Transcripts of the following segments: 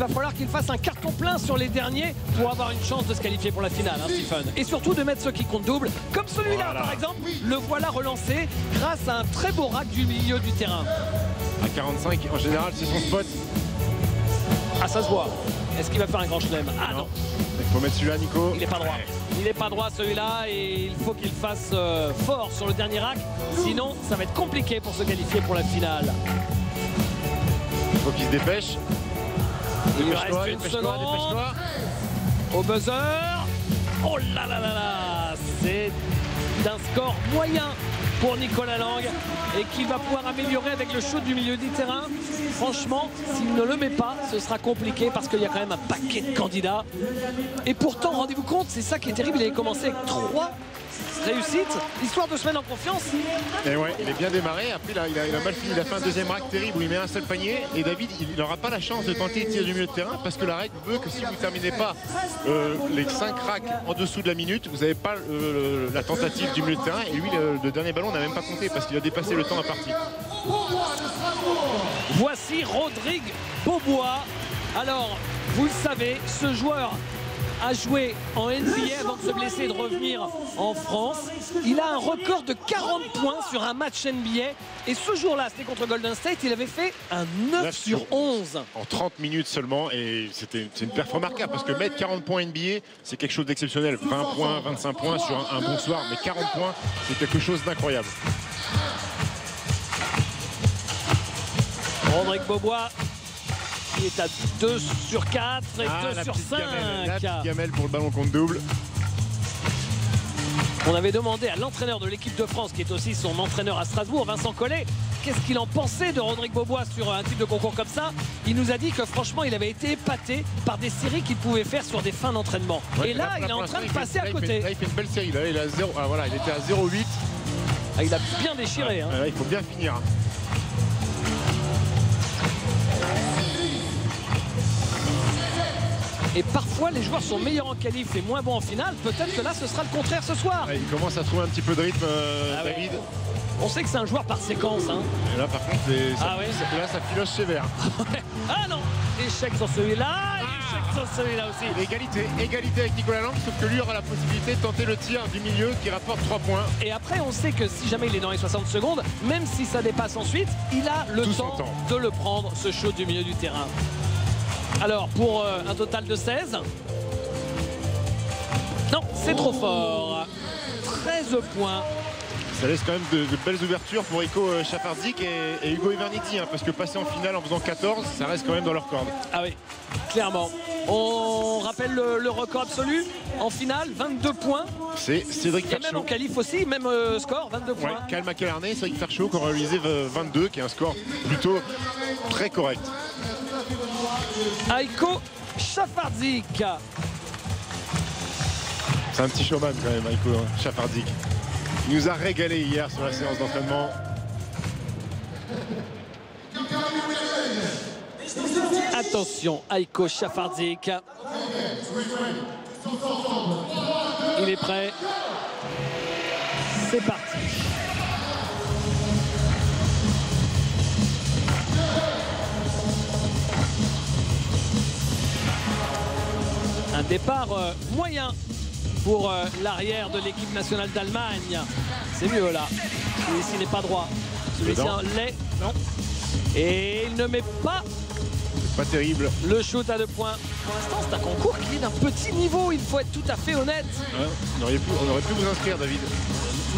va falloir qu'il fasse un carton plein sur les derniers pour avoir une chance de se qualifier pour la finale, hein, Stephen. Et surtout de mettre ceux qui comptent double, comme celui-là par exemple. Le voilà relancé grâce à un très beau rack du milieu du terrain. À 45, en général, c'est son spot. Ah, ça se voit. Est-ce qu'il va faire un grand chelem? Ah non. Il faut mettre celui-là, Nico. Il n'est pas droit. Il n'est pas droit celui-là et il faut qu'il fasse fort sur le dernier rack. Sinon, ça va être compliqué pour se qualifier pour la finale. Il faut qu'il se dépêche. Il lui reste une seconde. Au buzzer. Oh là là là là. C'est d'un score moyen pour Nicolas Lang et qu'il va pouvoir améliorer avec le shoot du milieu du terrain. Franchement, s'il ne le met pas, ce sera compliqué parce qu'il y a quand même un paquet de candidats. Et pourtant, rendez-vous compte, c'est ça qui est terrible, il avait commencé avec 3 réussites, histoire de se mettre en confiance. Et ouais, il est bien démarré. Après, il a mal fini. Il a fait un deuxième rack terrible où il met un seul panier. Et David, il n'aura pas la chance de tenter de tirer du milieu de terrain parce que la règle veut que si vous ne terminez pas les 5 racks en dessous de la minute, vous n'avez pas la tentative du milieu de terrain. Et lui, le dernier ballon n'a même pas compté parce qu'il a dépassé le temps à partir. Voici Rodrigue Beaubois. Alors, vous le savez, ce joueur a joué en NBA avant de se blesser et de revenir en France. Il a un record de 40 points sur un match NBA. Et ce jour-là, c'était contre Golden State, il avait fait un 9 sur 11. En 30 minutes seulement. Et c'est une perf remarquable parce que mettre 40 points NBA, c'est quelque chose d'exceptionnel. 20 points, 25 points sur un bon soir. Mais 40 points, c'est quelque chose d'incroyable. Rodrigue Beaubois qui est à 2 sur 4 et 2 sur 5. La petite gamelle pour le ballon contre double. On avait demandé à l'entraîneur de l'équipe de France, qui est aussi son entraîneur à Strasbourg, Vincent Collet, qu'est-ce qu'il en pensait de Rodrigue Beaubois sur un type de concours comme ça. Il nous a dit que franchement, il avait été épaté par des séries qu'il pouvait faire sur des fins d'entraînement. Ouais, et là, il est en train de passer à côté. Là, il fait une belle série. Là, il est à 0. Ah, voilà, il était à 0,8. Ah, il a bien déchiré. Là, il faut bien finir. Et parfois, les joueurs sont meilleurs en qualif et moins bons en finale. Peut-être que là, ce sera le contraire ce soir. Il commence à trouver un petit peu de rythme, David. On sait que c'est un joueur par séquence. Hein. Et là, par contre, ça filoche sévère. Ah non, échec sur celui-là, échec sur celui-là aussi. Égalité avec Nicolas Lang, sauf que lui aura la possibilité de tenter le tir du milieu qui rapporte 3 points. Et après, on sait que si jamais il est dans les 60 secondes, même si ça dépasse ensuite, il a le temps de le prendre, ce shoot du milieu du terrain. Alors, pour un total de 16. Non, c'est trop fort. 13 points. Ça laisse quand même de belles ouvertures pour Rico Chafardzic et Hugo Everniti, hein, parce que passer en finale en faisant 14, ça reste quand même dans leur corde. Ah oui, clairement. On rappelle le record absolu en finale, 22 points. C'est Cédric Ferchaud. Et même en qualif aussi, même score, 22 points. Ouais, Kyle McElharney, Cédric Ferchaud qui a réalisé 22, qui est un score plutôt très correct. Aiko Chafardzic. C'est un petit showman quand même, Aiko Chafardzic. Il nous a régalé hier sur la séance d'entraînement. Attention, Aiko Chafardzic. Il est prêt. C'est parti. Un départ moyen pour l'arrière de l'équipe nationale d'Allemagne. C'est mieux là. Celui-ci n'est pas droit. Celui-ci l'est. Non. Et il ne met pas. Pas terrible. Le shoot à 2 points. Pour l'instant, c'est un concours qui est d'un petit niveau. Il faut être tout à fait honnête. Ouais, on aurait pu vous inscrire, David.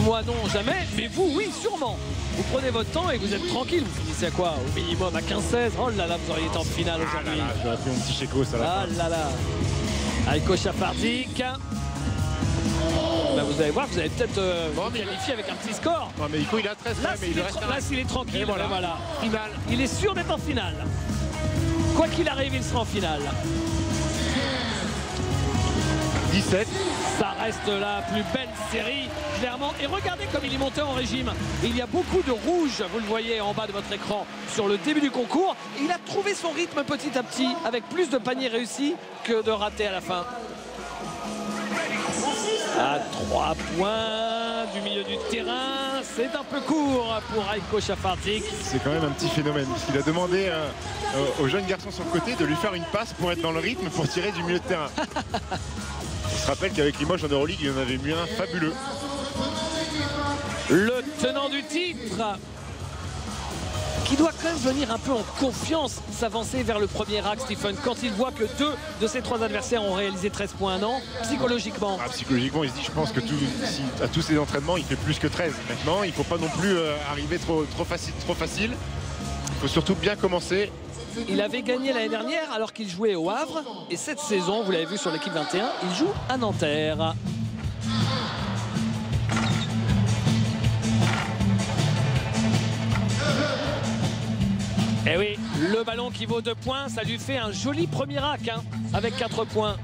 Moi non, jamais. Mais vous, oui, sûrement. Vous prenez votre temps et vous êtes tranquille. Vous finissez à quoi? Au minimum à 15-16. Oh là là, vous auriez été en finale aujourd'hui. J'aurais pris mon petit chéco, ça là. Ah là là. Aiko Chafardzic. Bah, vous allez voir, vous allez peut-être vous qualifier avec un petit score. Non mais Ico il a 13 là, mais il reste là s'il est tranquille, voilà. Finale. Il est sûr d'être en finale. Quoi qu'il arrive, il sera en finale. 17. Ça reste la plus belle série, clairement. Et regardez comme il est monté en régime. Il y a beaucoup de rouge, vous le voyez en bas de votre écran, sur le début du concours. Il a trouvé son rythme petit à petit, avec plus de paniers réussis que de ratés à la fin. À 3 points du milieu du terrain, c'est un peu court pour Aiko Chafardik. C'est quand même un petit phénomène, parce qu'il a demandé au jeune garçon sur le côté de lui faire une passe pour être dans le rythme, pour tirer du milieu de terrain. On se rappelle qu'avec Limoges en Euroleague, il en avait mis un fabuleux. Le tenant du titre, qui doit quand même venir un peu en confiance, s'avancer vers le premier rack, Stephen, quand il voit que 2 de ses 3 adversaires ont réalisé 13 points un an, psychologiquement. Psychologiquement, il se dit, je pense que à tous ses entraînements, il fait plus que 13. Maintenant, il ne faut pas non plus arriver trop facile. Il faut surtout bien commencer. Il avait gagné l'année dernière alors qu'il jouait au Havre. Et cette saison, vous l'avez vu sur l'équipe 21, il joue à Nanterre. Et oui, le ballon qui vaut 2 points, ça lui fait un joli premier rack hein, avec 4 points.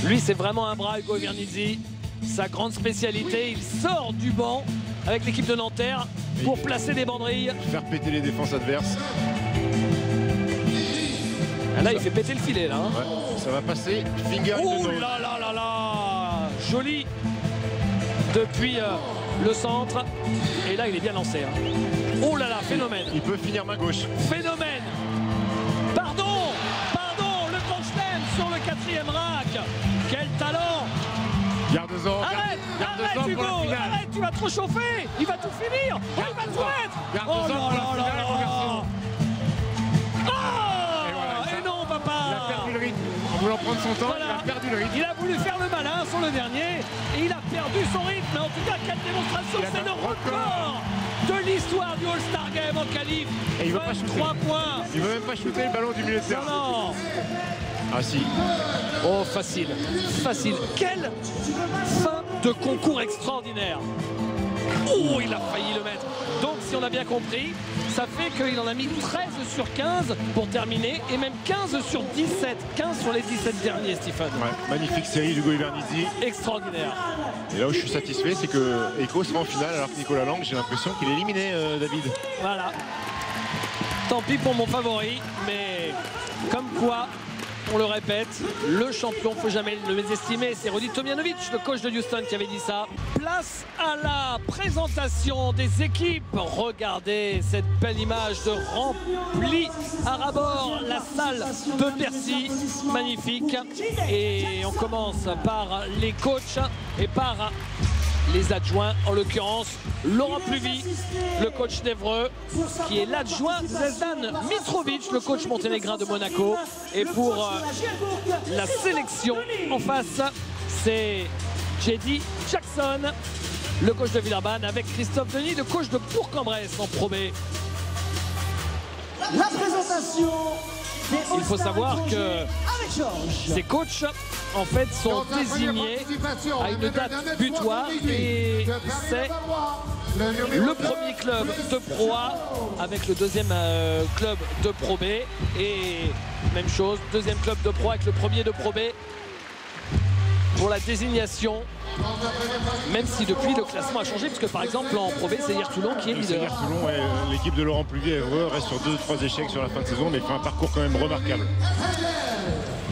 Lui, c'est vraiment un bras, Hugo Vernizzi. Sa grande spécialité, il sort du banc avec l'équipe de Nanterre pour placer des banderilles. Faire péter les défenses adverses. Ah là, il fait péter le filet, là. Hein. Ouais, ça va passer. Finger oh là là là là. Joli depuis le centre. Et là, il est bien lancé. Hein. Oh là là, phénomène. Il peut finir main gauche. Phénomène. Pardon, le Conchtem sur le 4e rack. Quel talent. Garde-en. Arrête Hugo, arrête, tu vas trop chauffer. Il va tout finir. Il va tout mettre. Oh là là là là. Et non, papa. Il a perdu le rythme. En voulant prendre son temps, il a perdu le rythme. Il a voulu faire le malin sur le dernier et il a perdu son rythme. Mais en tout cas, quelle démonstration. C'est le record de l'histoire du All-Star Game en qualif. Et il veut pas shooter. 3 points. Il veut même pas shooter le ballon du milieu de terrain. Non. Ah si. Oh, facile. Quelle fin de concours extraordinaire. Oh, il a failli le mettre. Donc, si on a bien compris, ça fait qu'il en a mis 13 sur 15 pour terminer et même 15 sur 17. 15 sur les 17 derniers, Stephen. Ouais, magnifique série d'Hugo Vernizzi. Extraordinaire. Et là où je suis satisfait, c'est que Aiko sera en finale alors que Nicolas Lang, j'ai l'impression qu'il est éliminé, David. Voilà. Tant pis pour mon favori, mais comme quoi, on le répète, le champion, faut jamais le mésestimer. C'est Rudi Tomjanovic, le coach de Houston, qui avait dit ça. Place à la présentation des équipes. Regardez cette belle image de rempli à ras-bord la salle de Bercy. Magnifique. Et on commence par les coachs et par les adjoints, en l'occurrence Laurent Pluvy, le coach d'Evreux, qui est l'adjoint Zvezdan Mitrovic, le coach monténégrin de Monaco. Et pour la sélection en face, c'est Jedi Jackson, le coach de Villeurbanne, avec Christophe Denis, le coach de Bourg-en-Bresse en Pro B. La présentation. Il faut savoir que ces coachs en fait sont désignés à une date butoir et c'est le premier club de Pro A avec le deuxième club de Pro B et même chose, deuxième club de Pro A avec le premier de Pro B pour la désignation. Même si depuis le classement a changé, puisque par exemple en Pro B, c'est hier Toulon qui est leader. Hier Toulon, ouais, l'équipe de Laurent Pluvy reste sur 2-3 échecs sur la fin de saison, mais fait un parcours quand même remarquable.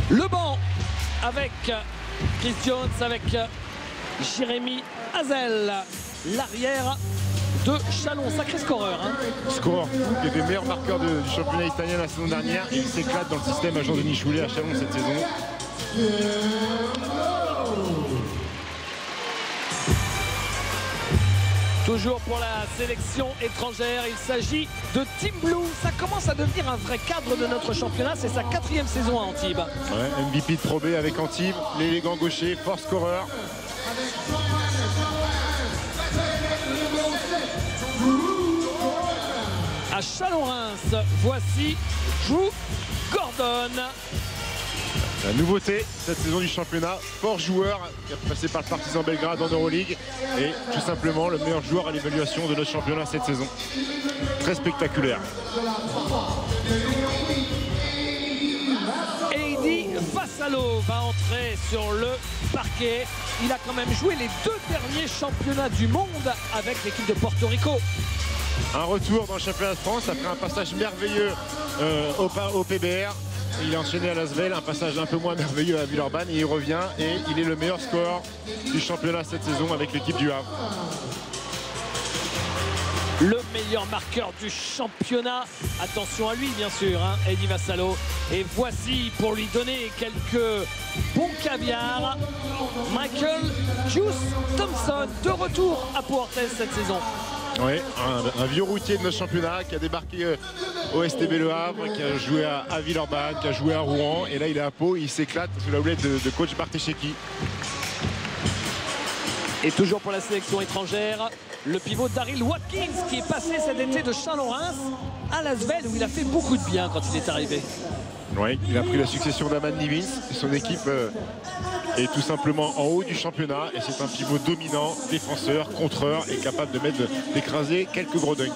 Le banc avec Chris Jones, avec Jérémy Hazel, l'arrière de Chalon, sacré scoreur. Hein. Scoreur qui est des meilleurs marqueurs du championnat italien la saison dernière. Il s'éclate dans le système à Jean-Denis Choulet à Chalon cette saison. Toujours pour la sélection étrangère, il s'agit de Team Blue. Ça commence à devenir un vrai cadre de notre championnat. C'est sa 4e saison à Antibes. Ouais, MVP de Pro B avec Antibes, l'élégant gaucher, fort scoreur. À Chalon-Reims, voici Drew Gordon. La nouveauté cette saison du championnat, fort joueur qui a passé par le Partizan Belgrade en Euroleague et tout simplement le meilleur joueur à l'évaluation de notre championnat cette saison. Très spectaculaire. Heidi Vassalo va entrer sur le parquet. Il a quand même joué les 2 derniers championnats du monde avec l'équipe de Porto Rico. Un retour dans le championnat de France après un passage merveilleux au PBR. il a enchaîné à Lasvel, un passage un peu moins merveilleux à Villeurbanne et il revient et il est le meilleur score du championnat cette saison avec l'équipe du Havre. Le meilleur marqueur du championnat. Attention à lui, bien sûr, hein, Eddie Vassalo. Et voici, pour lui donner quelques bons caviars, Michael Juice Thompson, de retour à Pau-Orthez cette saison. Oui, un vieux routier de notre championnat qui a débarqué au STB Le Havre, qui a joué à Villeurbanne, qui a joué à Rouen. Et là, il est à Pau, il s'éclate sous la houlette de coach Bartesheki. Et toujours pour la sélection étrangère, le pivot Daryl Watkins qui est passé cet été de Chalon-Reims à Lasvel où il a fait beaucoup de bien quand il est arrivé. Oui, il a pris la succession d'Aman Nivins. Son équipe est tout simplement en haut du championnat et c'est un pivot dominant, défenseur, contreur et capable d'écraser quelques gros dunks.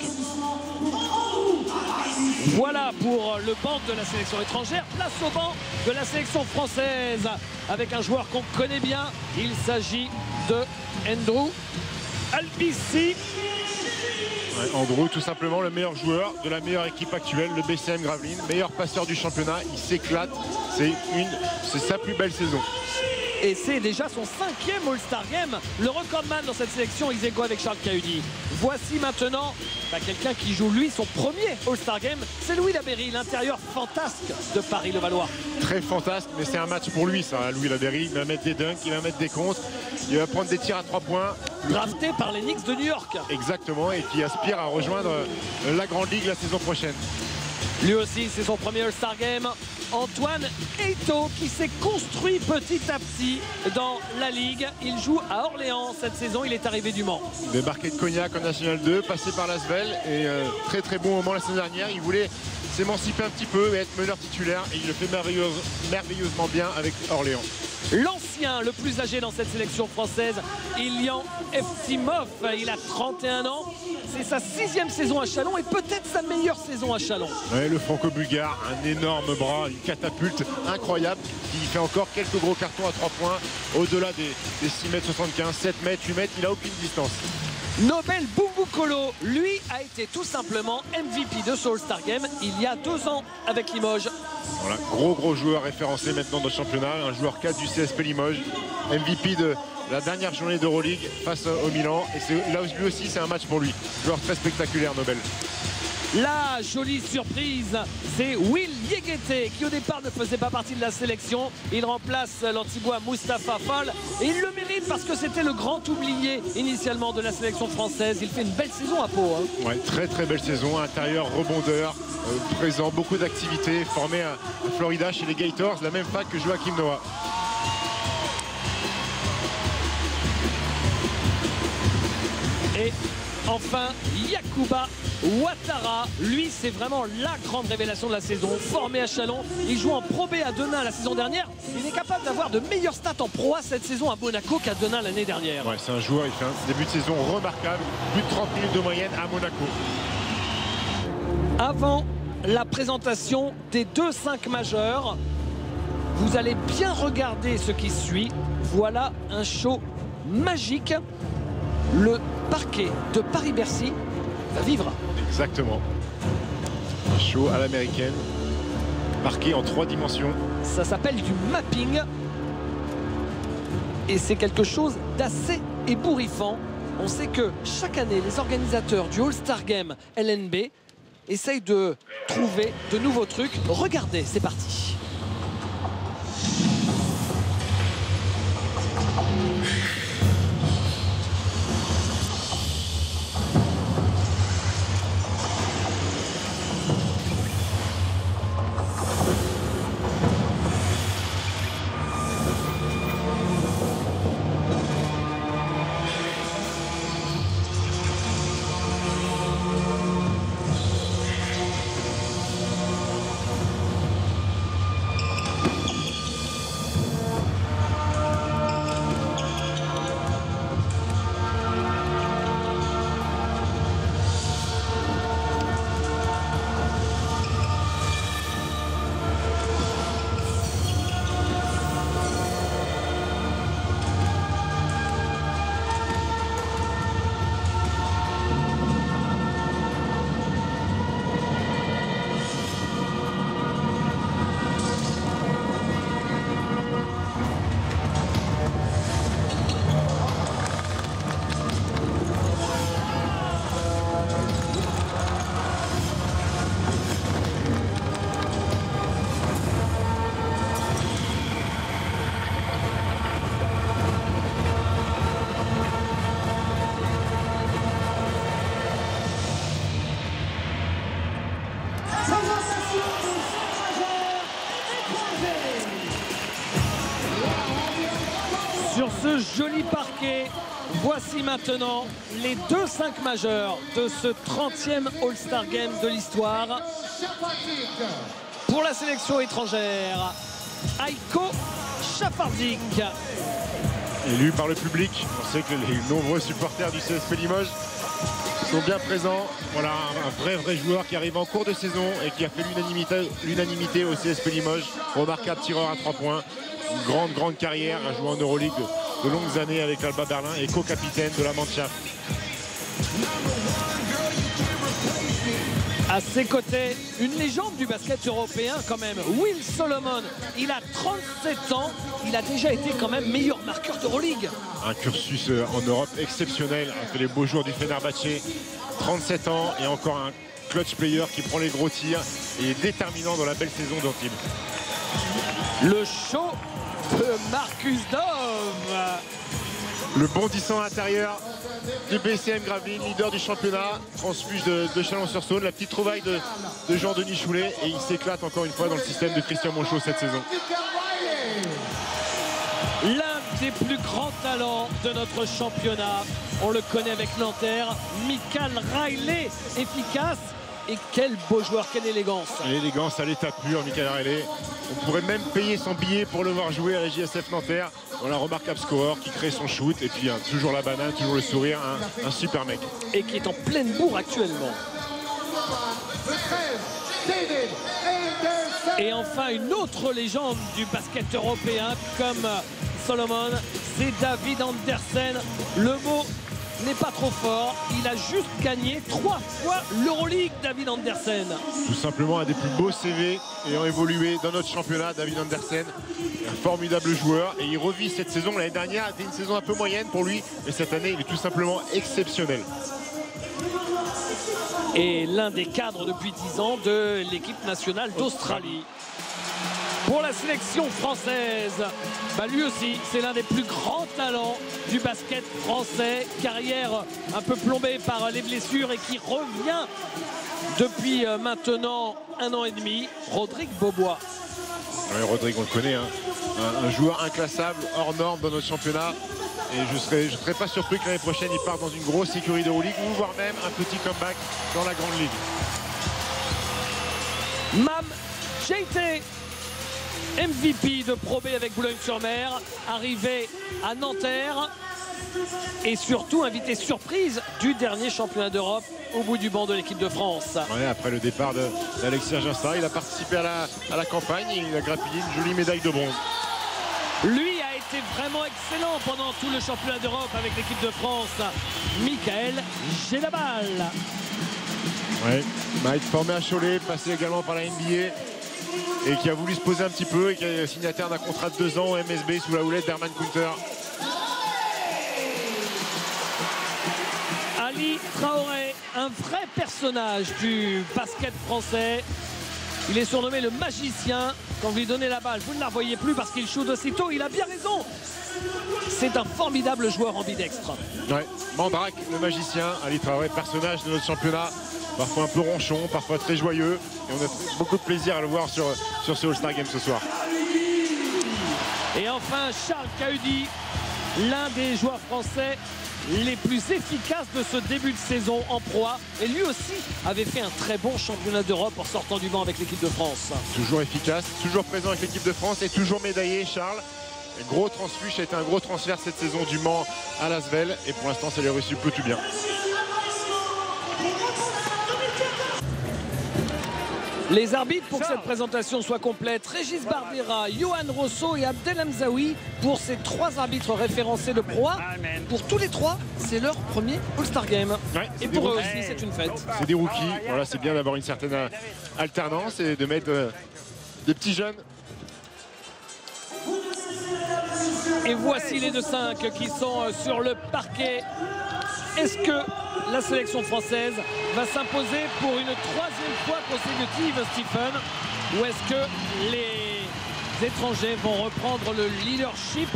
Voilà pour le banc de la sélection étrangère. Place au banc de la sélection française avec un joueur qu'on connaît bien. Il s'agit de Andrew Albici. Ouais, Andrew, tout simplement le meilleur joueur de la meilleure équipe actuelle, le BCM Gravelines, meilleur passeur du championnat. Il s'éclate. C'est sa plus belle saison. Et c'est déjà son 5e All-Star Game. Le recordman dans cette sélection, ex aequo avec Charles Cahudi. Voici maintenant quelqu'un qui joue lui son premier All-Star Game. C'est Louis Laberry, l'intérieur fantasque de Paris-Levallois. Très fantasque, mais c'est un match pour lui ça, Louis Laberry. Il va mettre des dunks, il va mettre des contres, il va prendre des tirs à 3 points. Drafté par les Knicks de New York. Exactement, et qui aspire à rejoindre la Grande Ligue la saison prochaine. Lui aussi, c'est son premier All-Star Game. Antoine Eto qui s'est construit petit à petit dans la Ligue. Il joue à Orléans cette saison, il est arrivé du Mans. Débarqué de Cognac en National 2, passé par Lasvel et très très bon moment la saison dernière. Il voulait s'émanciper un petit peu et être meneur titulaire et il le fait merveilleusement bien avec Orléans. L'ancien, le plus âgé dans cette sélection française, Ilian Eftimov, il a 31 ans. C'est sa 6e saison à Chalon et peut-être sa meilleure saison à Chalon. Ouais, le franco-bulgare, un énorme bras, une catapulte incroyable qui fait encore quelques gros cartons à 3 points au-delà des 6,75 m, 7 m, 8 m, il n'a aucune distance. Nobel Bumbukolo, lui, a été tout simplement MVP de ce All-Star Game il y a 2 ans avec Limoges. Voilà, gros joueur référencé maintenant dans le championnat, un joueur 4 du CSP Limoges, MVP de la dernière journée d'Euroleague face au Milan. Et là lui aussi c'est un match pour lui, joueur très spectaculaire Nobel. La jolie surprise, c'est Will Yegete qui au départ ne faisait pas partie de la sélection. Il remplace l'Antibois Moustapha Fall et il le mérite parce que c'était le grand oublié initialement de la sélection française. Il fait une belle saison à Pau. Hein. Ouais, très belle saison, intérieur rebondeur, présent, beaucoup d'activités, formé à Florida chez les Gators, la même fac que Joachim Noah. Et enfin, Yakuba Ouattara, lui c'est vraiment la grande révélation de la saison. Formé à Chalon, il joue en Pro B à Denain la saison dernière. Il est capable d'avoir de meilleures stats en Pro A cette saison à Monaco qu'à Denain l'année dernière. Ouais, c'est un joueur, il fait un début de saison remarquable, plus de 30 minutes de moyenne à Monaco. Avant la présentation des 2 5 majeurs, vous allez bien regarder ce qui suit. Voilà un show magique. Le parquet de Paris-Bercy va vivre. Exactement. Show à l'américaine. Parquet en 3 dimensions. Ça s'appelle du mapping. Et c'est quelque chose d'assez ébouriffant. On sait que chaque année, les organisateurs du All-Star Game LNB essayent de trouver de nouveaux trucs. Regardez, c'est parti. Sur ce joli parquet, voici maintenant les 2 5 majeurs de ce 30e All-Star Game de l'histoire. Pour la sélection étrangère, Aiko Chafardzic. Élu par le public, on sait que les nombreux supporters du CSP Limoges sont bien présents. Voilà un vrai joueur qui arrive en cours de saison et qui a fait l'unanimité au CSP Limoges. Remarquable tireur à 3 points. Une grande carrière, a joué en Euroleague de longues années avec l'Alba Berlin et co-capitaine de la Mannschaft. À ses côtés, une légende du basket européen quand même, Will Solomon. Il a 37 ans, il a déjà été quand même meilleur marqueur d'Euroleague. Un cursus en Europe exceptionnel, a fait les beaux jours du Fenerbahçe. 37 ans et encore un clutch player qui prend les gros tirs et est déterminant dans la belle saison d'Antibes. Le show de Marcus Dove. Le bondissant intérieur du BCM Gravelines, leader du championnat, transfuge de Chalon-sur-Saône, la petite trouvaille de Jean-Denis Choulet, et il s'éclate encore une fois dans le système de Christian Monchot cette saison. L'un des plus grands talents de notre championnat, on le connaît avec Nanterre, Michael Riley, efficace. Et quel beau joueur, quelle élégance. L'élégance à l'état pur, Michael Riley. On pourrait même payer son billet pour le voir jouer à la JSF Nanterre. Voilà, un remarquable scoreur qui crée son shoot. Et puis toujours la banane, toujours le sourire, un super mec. Et qui est en pleine bourre actuellement. Et enfin, une autre légende du basket européen comme Solomon, c'est David Andersen. Le mot n'est pas trop fort, il a juste gagné 3 fois l'Euroleague, David Andersen. Tout simplement un des plus beaux CV ayant évolué dans notre championnat, David Andersen. Un formidable joueur et il revit cette saison. L'année dernière a été une saison un peu moyenne pour lui, mais cette année il est tout simplement exceptionnel. Et l'un des cadres depuis 10 ans de l'équipe nationale d'Australie. Pour la sélection française, lui aussi, c'est l'un des plus grands talents du basket français. Carrière un peu plombée par les blessures et qui revient depuis maintenant 1 an et demi. Rodrigue Beaubois. Oui, Rodrigue, on le connaît, hein. Un joueur inclassable, hors norme dans notre championnat. Et je serais pas surpris que l'année prochaine, il parte dans une grosse écurie d'Euroleague ou voire même un petit comeback dans la Grande Ligue. Mam Jeité, MVP de Pro B avec Boulogne-sur-Mer, arrivé à Nanterre et surtout invité surprise du dernier championnat d'Europe au bout du banc de l'équipe de France. Ouais, après le départ d'Alexis Aginsta, il a participé à la campagne et il a grappillé une jolie médaille de bronze. Lui a été vraiment excellent pendant tout le championnat d'Europe avec l'équipe de France. Michael Gelabal. Ouais, Mike formé à Cholet, passé également par la NBA et qui a voulu se poser un petit peu et qui est signataire d'un contrat de 2 ans au MSB sous la houlette d'Herman Kunter. Ali Traoré, un vrai personnage du basket français. Il est surnommé le magicien. Quand vous lui donnez la balle, vous ne la voyez plus parce qu'il shoot aussitôt. Il a bien raison. C'est un formidable joueur ambidextre. Ouais, Mandrake, le magicien, Ali Traoré, personnage de notre championnat. Parfois un peu ronchon, parfois très joyeux. Et on a beaucoup de plaisir à le voir sur ce All-Star Game ce soir. Et enfin, Charles Cahudi, l'un des joueurs français les plus efficaces de ce début de saison en Pro A. Et lui aussi avait fait un très bon championnat d'Europe en sortant du banc avec l'équipe de France. Toujours efficace, toujours présent avec l'équipe de France et toujours médaillé, Charles. Gros transfuge, ça a été un gros transfert cette saison du Mans à Lasvel. Et pour l'instant, ça lui a réussi plutôt bien. Les arbitres pour que cette présentation soit complète, Régis Bardera, Johan Rosso et Abdel Hamzaoui pour ces 3 arbitres référencés de Pro A. Pour tous les 3, c'est leur premier All-Star Game. Ouais, et pour eux aussi, c'est une fête. C'est des rookies, voilà, c'est bien d'avoir une certaine alternance et de mettre des petits jeunes. Et voici les 2-5 qui sont sur le parquet. Est-ce que la sélection française va s'imposer pour une 3e fois consécutive, Stephen? Ou est-ce que les étrangers vont reprendre le leadership?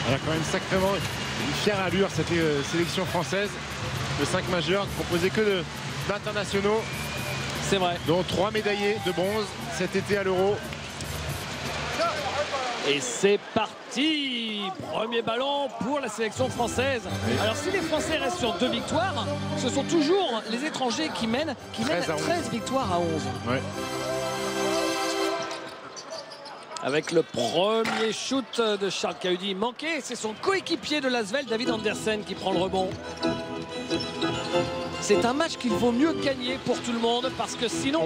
Elle a quand même sacrément une fière allure cette sélection française. De 5 majeurs, composée que d'internationaux. C'est vrai. Dont 3 médaillés de bronze cet été à l'Euro. Et c'est parti. Premier ballon pour la sélection française. Alors si les Français restent sur 2 victoires, ce sont toujours les étrangers qui mènent 13 victoires à 11. Ouais. Avec le premier shoot de Charles Cahudi manqué, c'est son coéquipier de l'Asvel, David Andersen, qui prend le rebond. C'est un match qu'il vaut mieux gagner pour tout le monde parce que sinon...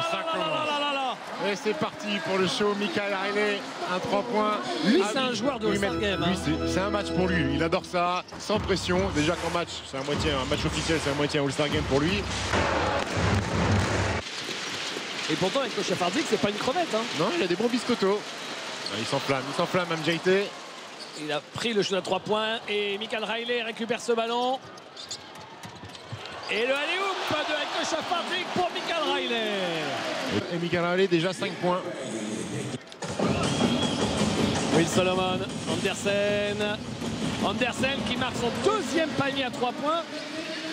Ça commence. Et c'est parti pour le show. Michael Riley, un 3 points. Lui, c'est un joueur de All-Star Game. C'est un match pour lui. Il adore ça, sans pression. Déjà qu'en match, c'est un match officiel, c'est à moitié un All-Star Game pour lui. Et pourtant, avec Aiko Chafardzic, c'est pas une crevette. Hein. Non, il a des bons biscottos. Il s'enflamme, Amjaïté. Il a pris le shoot à 3 points et Michael Riley récupère ce ballon. Et le alley-oop de Aiko Chafardzic pour Michael Riley. Et Michael Riley, déjà 5 points. Will Solomon, Andersen qui marque son 2e panier à 3 points.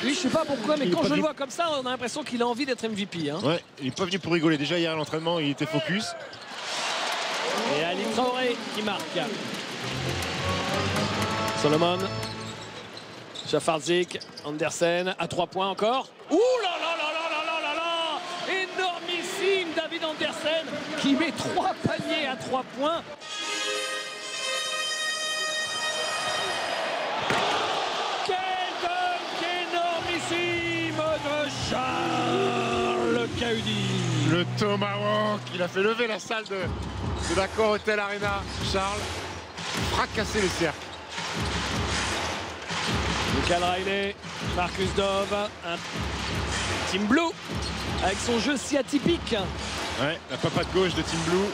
Lui, je sais pas pourquoi, mais quand je le vois comme ça, on a l'impression qu'il a envie d'être MVP. Hein. Ouais, il n'est pas venu pour rigoler. Déjà hier à l'entraînement, il était focus. Et Ali Traoré qui marque. Solomon, Chafardzic, Andersen à 3 points encore. Ouh là là là là là là là là! Énormissime David Andersen qui met 3 paniers à 3 points. De Charles Cahudi. Le Tomahawk, il a fait lever la salle de l'Accor Hotel Arena. Charles, fracasser les cercles. Michael Riley, Marcus Dove, un Team Blue avec son jeu si atypique. Ouais, la papatte gauche de Team Blue,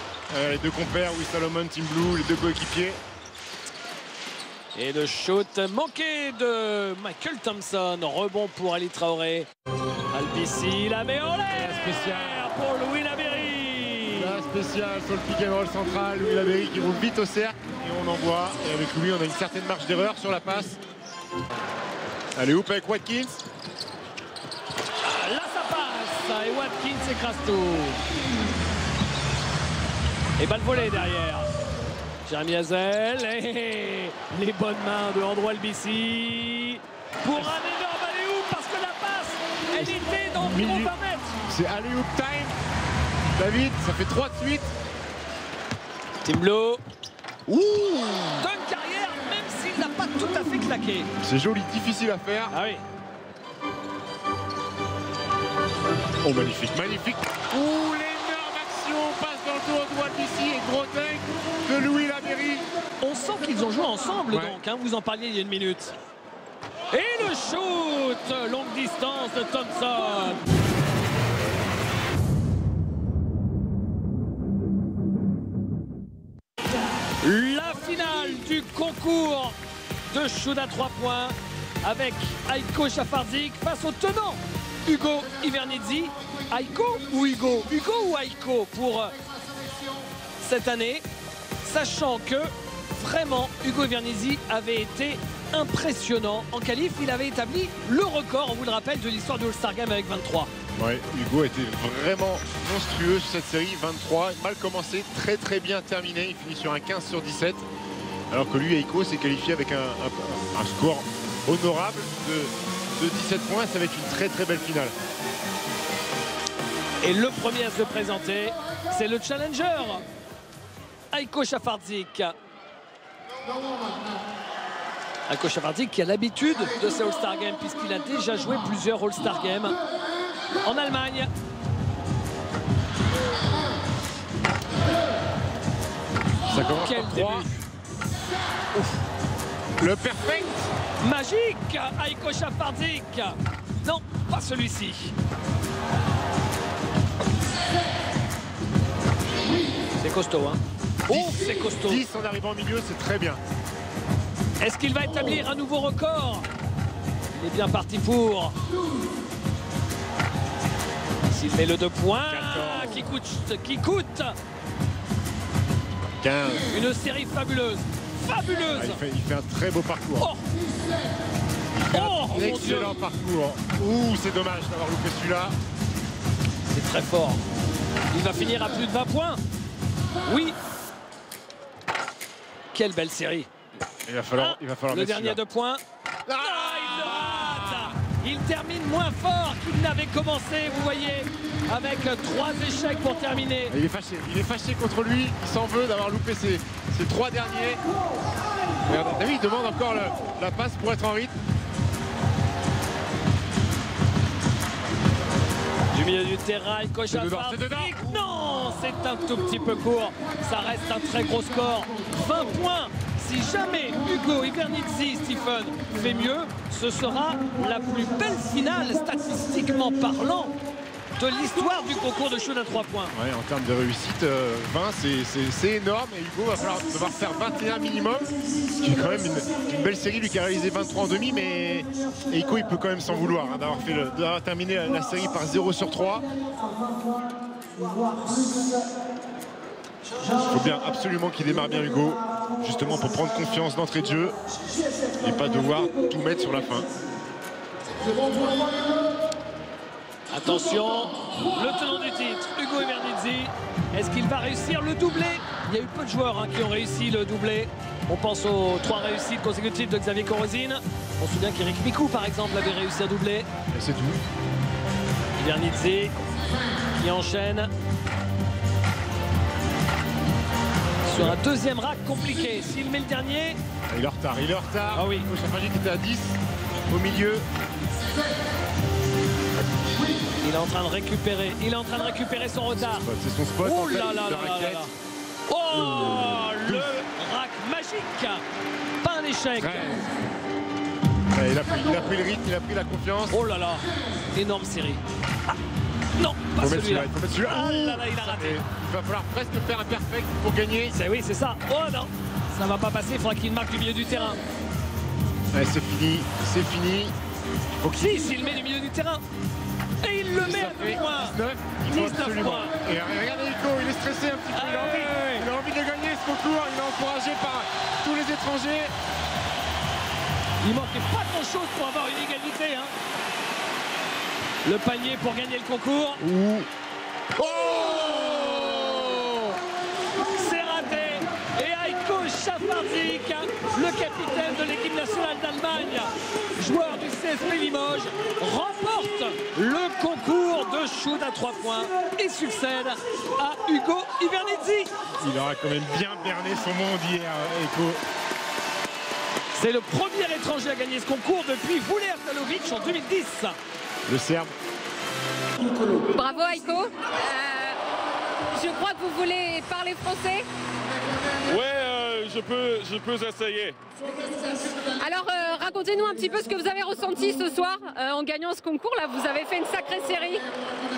les 2 compères, Will Solomon, Team Blue, les 2 coéquipiers. Et le shoot manqué de Michael Thompson. Rebond pour Ali Traoré. Albici la met en l'air pour Louis Labéry. La spéciale sur le pick and roll central. Louis Labéry qui roule vite au cercle. Et on envoie. Et avec lui, on a une certaine marge d'erreur sur la passe. Allez, hoop avec Watkins. Là, ça passe. Et Watkins écrase tout. Et balle volée derrière. Jeremy Hazel et les bonnes mains de Andrew Albici pour un énorme alley-oop parce que la passe, elle était dans le 20 mètres. C'est alley-oop time. David, ça fait 3 de suite. Team Blue. Donne carrière, même s'il n'a pas tout à fait claqué. C'est joli, difficile à faire. Ah oui. Oh, magnifique, magnifique. L'énorme action, passe dans le dos de Albici et gros tank de Louis Labéry. On sent qu'ils ont joué ensemble, ouais. Donc, hein, vous en parliez il y a une minute. Et le shoot, longue distance de Thompson. La finale du concours de shoot à 3 points avec Aiko Chafardzic face au tenant Hugo Ivernizzi. Aiko ou Hugo? Hugo ou Aiko pour cette année, sachant que vraiment Hugo Ivernizzi avait été impressionnant en qualif. Il avait établi le record, on vous le rappelle, de l'histoire du All-Star Game avec 23. Ouais, Hugo a été vraiment monstrueux sur cette série, 23, mal commencé, très très bien terminé, il finit sur un 15/17, alors que lui, Aiko, s'est qualifié avec un score honorable de 17 points, ça va être une très très belle finale. Et le premier à se présenter, c'est le challenger, Aiko Chafardzic. Aiko Chafardzic qui a l'habitude de ces All-Star Games puisqu'il a déjà joué plusieurs All-Star Games en Allemagne. Ça commence Quel par 3. Le perfect. Magique, Aiko Chafardzic. Non, pas celui-ci. C'est costaud, hein. 10, oh, c'est costaud. 10 en arrivant au milieu, c'est très bien. Est-ce qu'il va établir un nouveau record? Il est bien parti pour. S'il met le 2 points, qui coûte 15. Une série fabuleuse. Fabuleuse. Ah, il fait un très beau parcours. Oh, un excellent parcours. Ouh, c'est dommage d'avoir loupé celui-là. C'est très fort. Il va finir à plus de 20 points. Oui. Quelle belle série. Il va falloir le dernier 2 points. Il le rate. Il termine moins fort qu'il n'avait commencé, vous voyez, avec 3 échecs pour terminer. Il est fâché contre lui. Il s'en veut d'avoir loupé ses 3 derniers. Regardez, David il demande encore la passe pour être en rythme. Du milieu du terrain, il coche un phare. Non, c'est un tout petit peu court. Ça reste un très gros score. 20 points. Si jamais Ugo Ivernizzi, Stephen, fait mieux, ce sera la plus belle finale, statistiquement parlant, de l'histoire du concours de shoot à 3 points. Ouais, en termes de réussite, 20, c'est énorme. Et Ugo va devoir faire 21 minimum. Ce qui est quand même une belle série. Lui qui a réalisé 23 en demi. Mais Eiko, il peut quand même s'en vouloir hein, d'avoir terminé la série par 0 sur 3. Il faut bien absolument qu'il démarre bien Ugo. Justement pour prendre confiance d'entrée de jeu. Et pas devoir tout mettre sur la fin. Attention, le tenant du titre, Ugo Ivernizzi. Est-ce qu'il va réussir le doublé? Il y a eu peu de joueurs hein, qui ont réussi le doublé. On pense aux 3 réussites consécutives de Xavier Corozine. On se souvient qu'Éric Micou, par exemple, avait réussi à doubler. Et c'est tout. Ivernizzi qui enchaîne. Sur un deuxième rack compliqué. S'il met le dernier... Il est en retard, il est en retard. Ah oui. Champagne qui était à 10 au milieu. Il est en train de récupérer. Il est en train de récupérer son retard. C'est son spot. Oh en fait, là là là là là. Oh, le rack magique. Pas un échec. Ouais, il a pris le rythme, il a pris la confiance. Oh là là. Énorme série. Ah, non, pas celui-là. Il faut mettre celui-là. Ah là là, il a raté. Il va falloir presque faire un perfect pour gagner. Oui, c'est ça. Oh non, ça va pas passer. Il faudra qu'il marque du milieu du terrain. Ouais, c'est fini. C'est fini. S'il met du milieu du terrain. Et il le met à 2 points. 19 points. Et regardez Eiko, il est stressé un petit peu. Il a envie de gagner ce concours. Il est encouragé par tous les étrangers. Il manquait pas grand chose pour avoir une égalité. Hein. Le panier pour gagner le concours. Oh, c'est raté. Et Heiko Schafarzik, le capitaine de l'équipe nationale d'Allemagne, joueur du CSP Limoges, remporte le concours de shoot à 3 points et succède à Ugo Ivernizzi. Il aura quand même bien berné son monde hier, Heiko. C'est le premier étranger à gagner ce concours depuis Vuler Talovic en 2010. Le Serbe. Bravo Heiko. Je crois que vous voulez parler français. Ouais, je peux essayer. Alors racontez-nous un petit peu ce que vous avez ressenti ce soir en gagnant ce concours. Là, vous avez fait une sacrée série.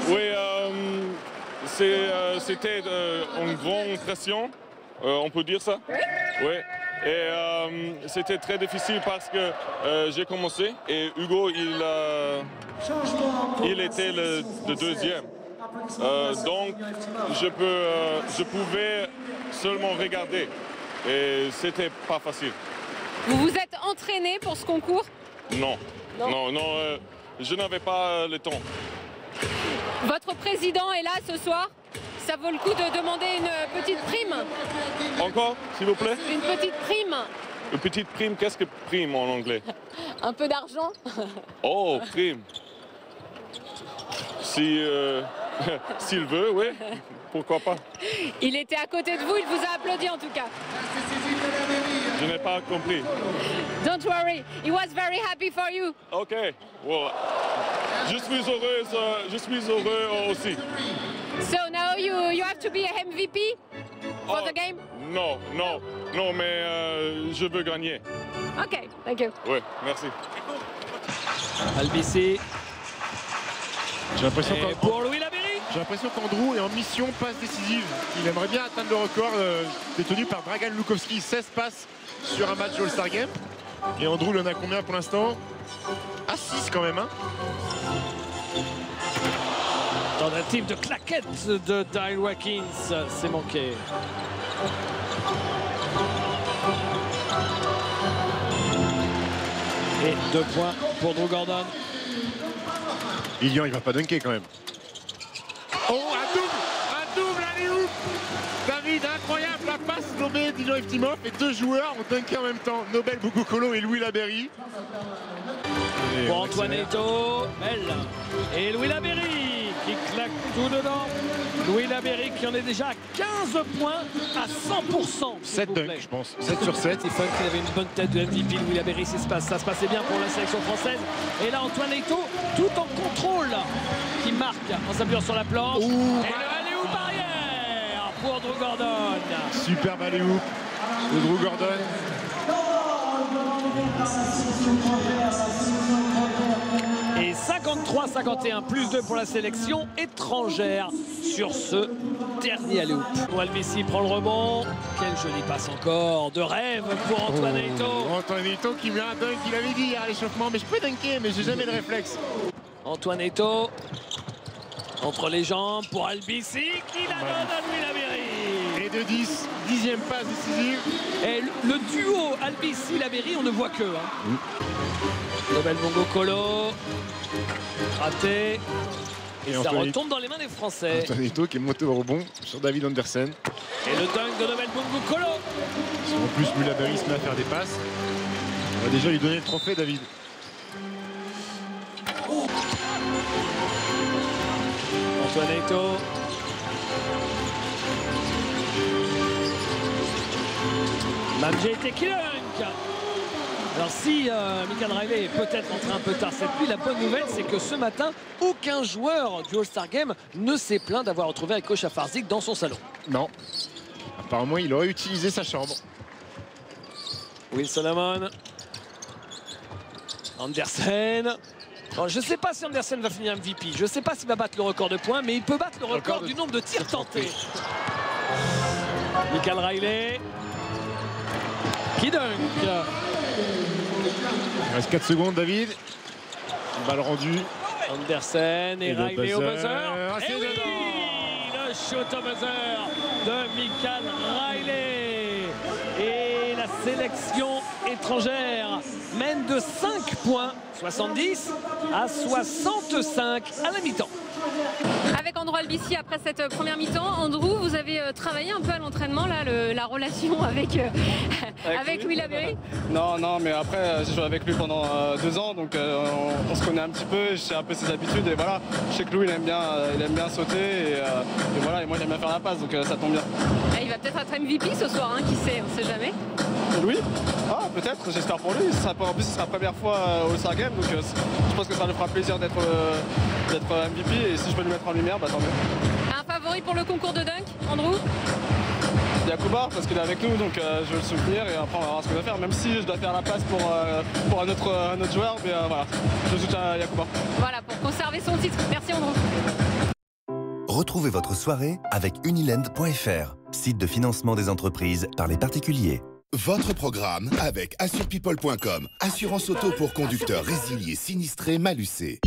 Oui, c'était une grande pression, on peut dire ça. Oui. Ouais. Et c'était très difficile parce que j'ai commencé et Ugo, il était le deuxième. Donc, je pouvais seulement regarder et c'était pas facile. Vous vous êtes entraîné pour ce concours? Non, je n'avais pas le temps. Votre président est là ce soir. Ça vaut le coup de demander une petite prime. Encore, s'il vous plaît? Une petite prime. Une petite prime, qu'est-ce que prime en anglais? Un peu d'argent. Oh, prime. S'il veut, oui, pourquoi pas. Il était à côté de vous, il vous a applaudi en tout cas. Je n'ai pas compris. Don't worry, he was very happy for you. Ok, well, je suis heureux aussi. So now you have to be a MVP for the game? Non, mais je veux gagner. Ok, thank you. Oui, merci. Albici. J'ai l'impression pour Louis Labéry. J'ai l'impression qu'Andrew est en mission passe décisive. Il aimerait bien atteindre le record détenu par Dragan Lukowski. 16 passes sur un match All-Star Game. Et Andrew, il en a combien pour l'instant? Ah, 6 quand même. Hein. Tentative de claquette de Daryl Watkins. C'est manqué. Et 2 points pour Drew Gordon. Ilian, il va pas dunker quand même. Oh, un double, allez-oop. David, incroyable, la passe nommée Dino Eftimov et deux joueurs ont dunké en même temps, Nobel Bugukolo et Louis Laberry. Pour Antoine Eto'o, belle. Et Louis Laberry qui claque tout dedans. Louis Laberry qui en est déjà à 15 points à 100%. 7 dunks, je pense. 7 sur 7. Stéphane qui avait une bonne tête de MVP. Louis Laberry, ça se passait bien pour la sélection française. Et là, Antoine Eto'o, tout en contrôle, qui marque en s'appuyant sur la planche. Et le alley-oop barrière pour Drew Gordon. Superbe alley-oop de Drew Gordon. Et 53-51, plus 2 pour la sélection étrangère sur ce dernier alley-oop. Albici prend le rebond. Quelle jolie passe encore de rêve pour Antoine Eto'o. Antoine Eto'o qui met un dunk, il avait dit hier à l'échauffement, mais je peux dunker, mais j'ai jamais le réflexe. Antoine Eto'o entre les jambes pour Albici qui la donne à Louis Laberry. Et de 10, 10e passe décisive. Et le duo Albici-Laberry, on ne voit que. Nobel Bugukolo, raté. Et ça retombe dans les mains des Français. Antoine Eto'o qui est monté au rebond sur David Andersen. Et le dunk de Nobel Bugukolo. En plus, Louis Laberry se met à faire des passes. On va déjà lui donner le trophée, David. Antoine Eto'o. Mamjé Tekilunk. Alors si Michael Riley est peut-être entré un peu tard cette nuit, la bonne nouvelle c'est que ce matin, aucun joueur du All-Star Game ne s'est plaint d'avoir retrouvé Aiko Shafarzik dans son salon. Non. Apparemment, il aurait utilisé sa chambre. Will Solomon. Andersen. Alors, je ne sais pas si Andersen va finir MVP. Je ne sais pas s'il va battre le record de points, mais il peut battre le record du nombre de tirs tentés. Michael Riley. Qui dunk. Il reste 4 secondes, David. Balle rendue. Andersen et Riley au buzzer. Et oui, le shoot au buzzer de Michael Riley. Et la sélection étrangère mène de 5 points, 70 à 65 à la mi-temps. Avec Andrew Albici après cette première mi-temps, Andrew, vous avez travaillé un peu à l'entraînement là, la relation avec Louis Laberry? Non, mais après j'ai joué avec lui pendant 2 ans, donc on se connaît un petit peu, je sais un peu ses habitudes et voilà, je sais que Louis il aime bien sauter et voilà, et moi j'aime bien faire la passe, donc ça tombe bien. Et il va peut-être être MVP ce soir, hein, qui sait, on sait jamais. Louis? Ah peut-être, j'espère pour lui, en plus ce sera la première fois au All-Star Game, donc je pense que ça lui fera plaisir d'être MVP et si je peux lui mettre en lumière, bah tant mieux. Un favori pour le concours de dunk, Andrew? Yacouba, parce qu'il est avec nous, donc je vais le soutenir et après on va voir ce qu'il va faire, même si je dois faire la passe pour un autre joueur, mais voilà, je soutiens Yacouba. Voilà, pour conserver son titre. Merci Andrew. Retrouvez votre soirée avec Uniland.fr, site de financement des entreprises par les particuliers. Votre programme avec AssurePeople.com, assurance auto pour conducteurs résiliés, sinistrés, malucés.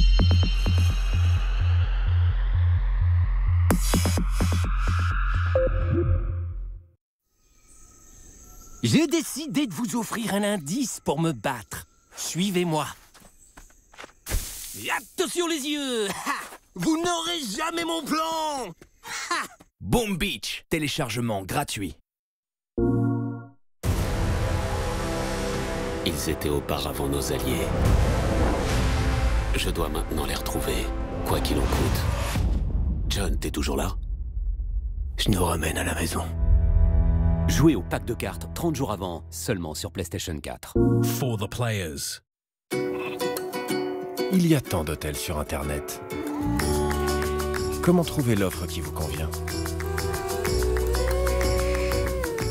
J'ai décidé de vous offrir un indice pour me battre. Suivez-moi. Et attention les yeux. Ha! Vous n'aurez jamais mon plan. Ha! Boom Beach, téléchargement gratuit. Ils étaient auparavant nos alliés. Je dois maintenant les retrouver, quoi qu'il en coûte. John, t'es toujours là? Je nous ramène à la maison. Jouez au pack de cartes 30 jours avant, seulement sur PlayStation 4. For the players. Il y a tant d'hôtels sur Internet. Comment trouver l'offre qui vous convient?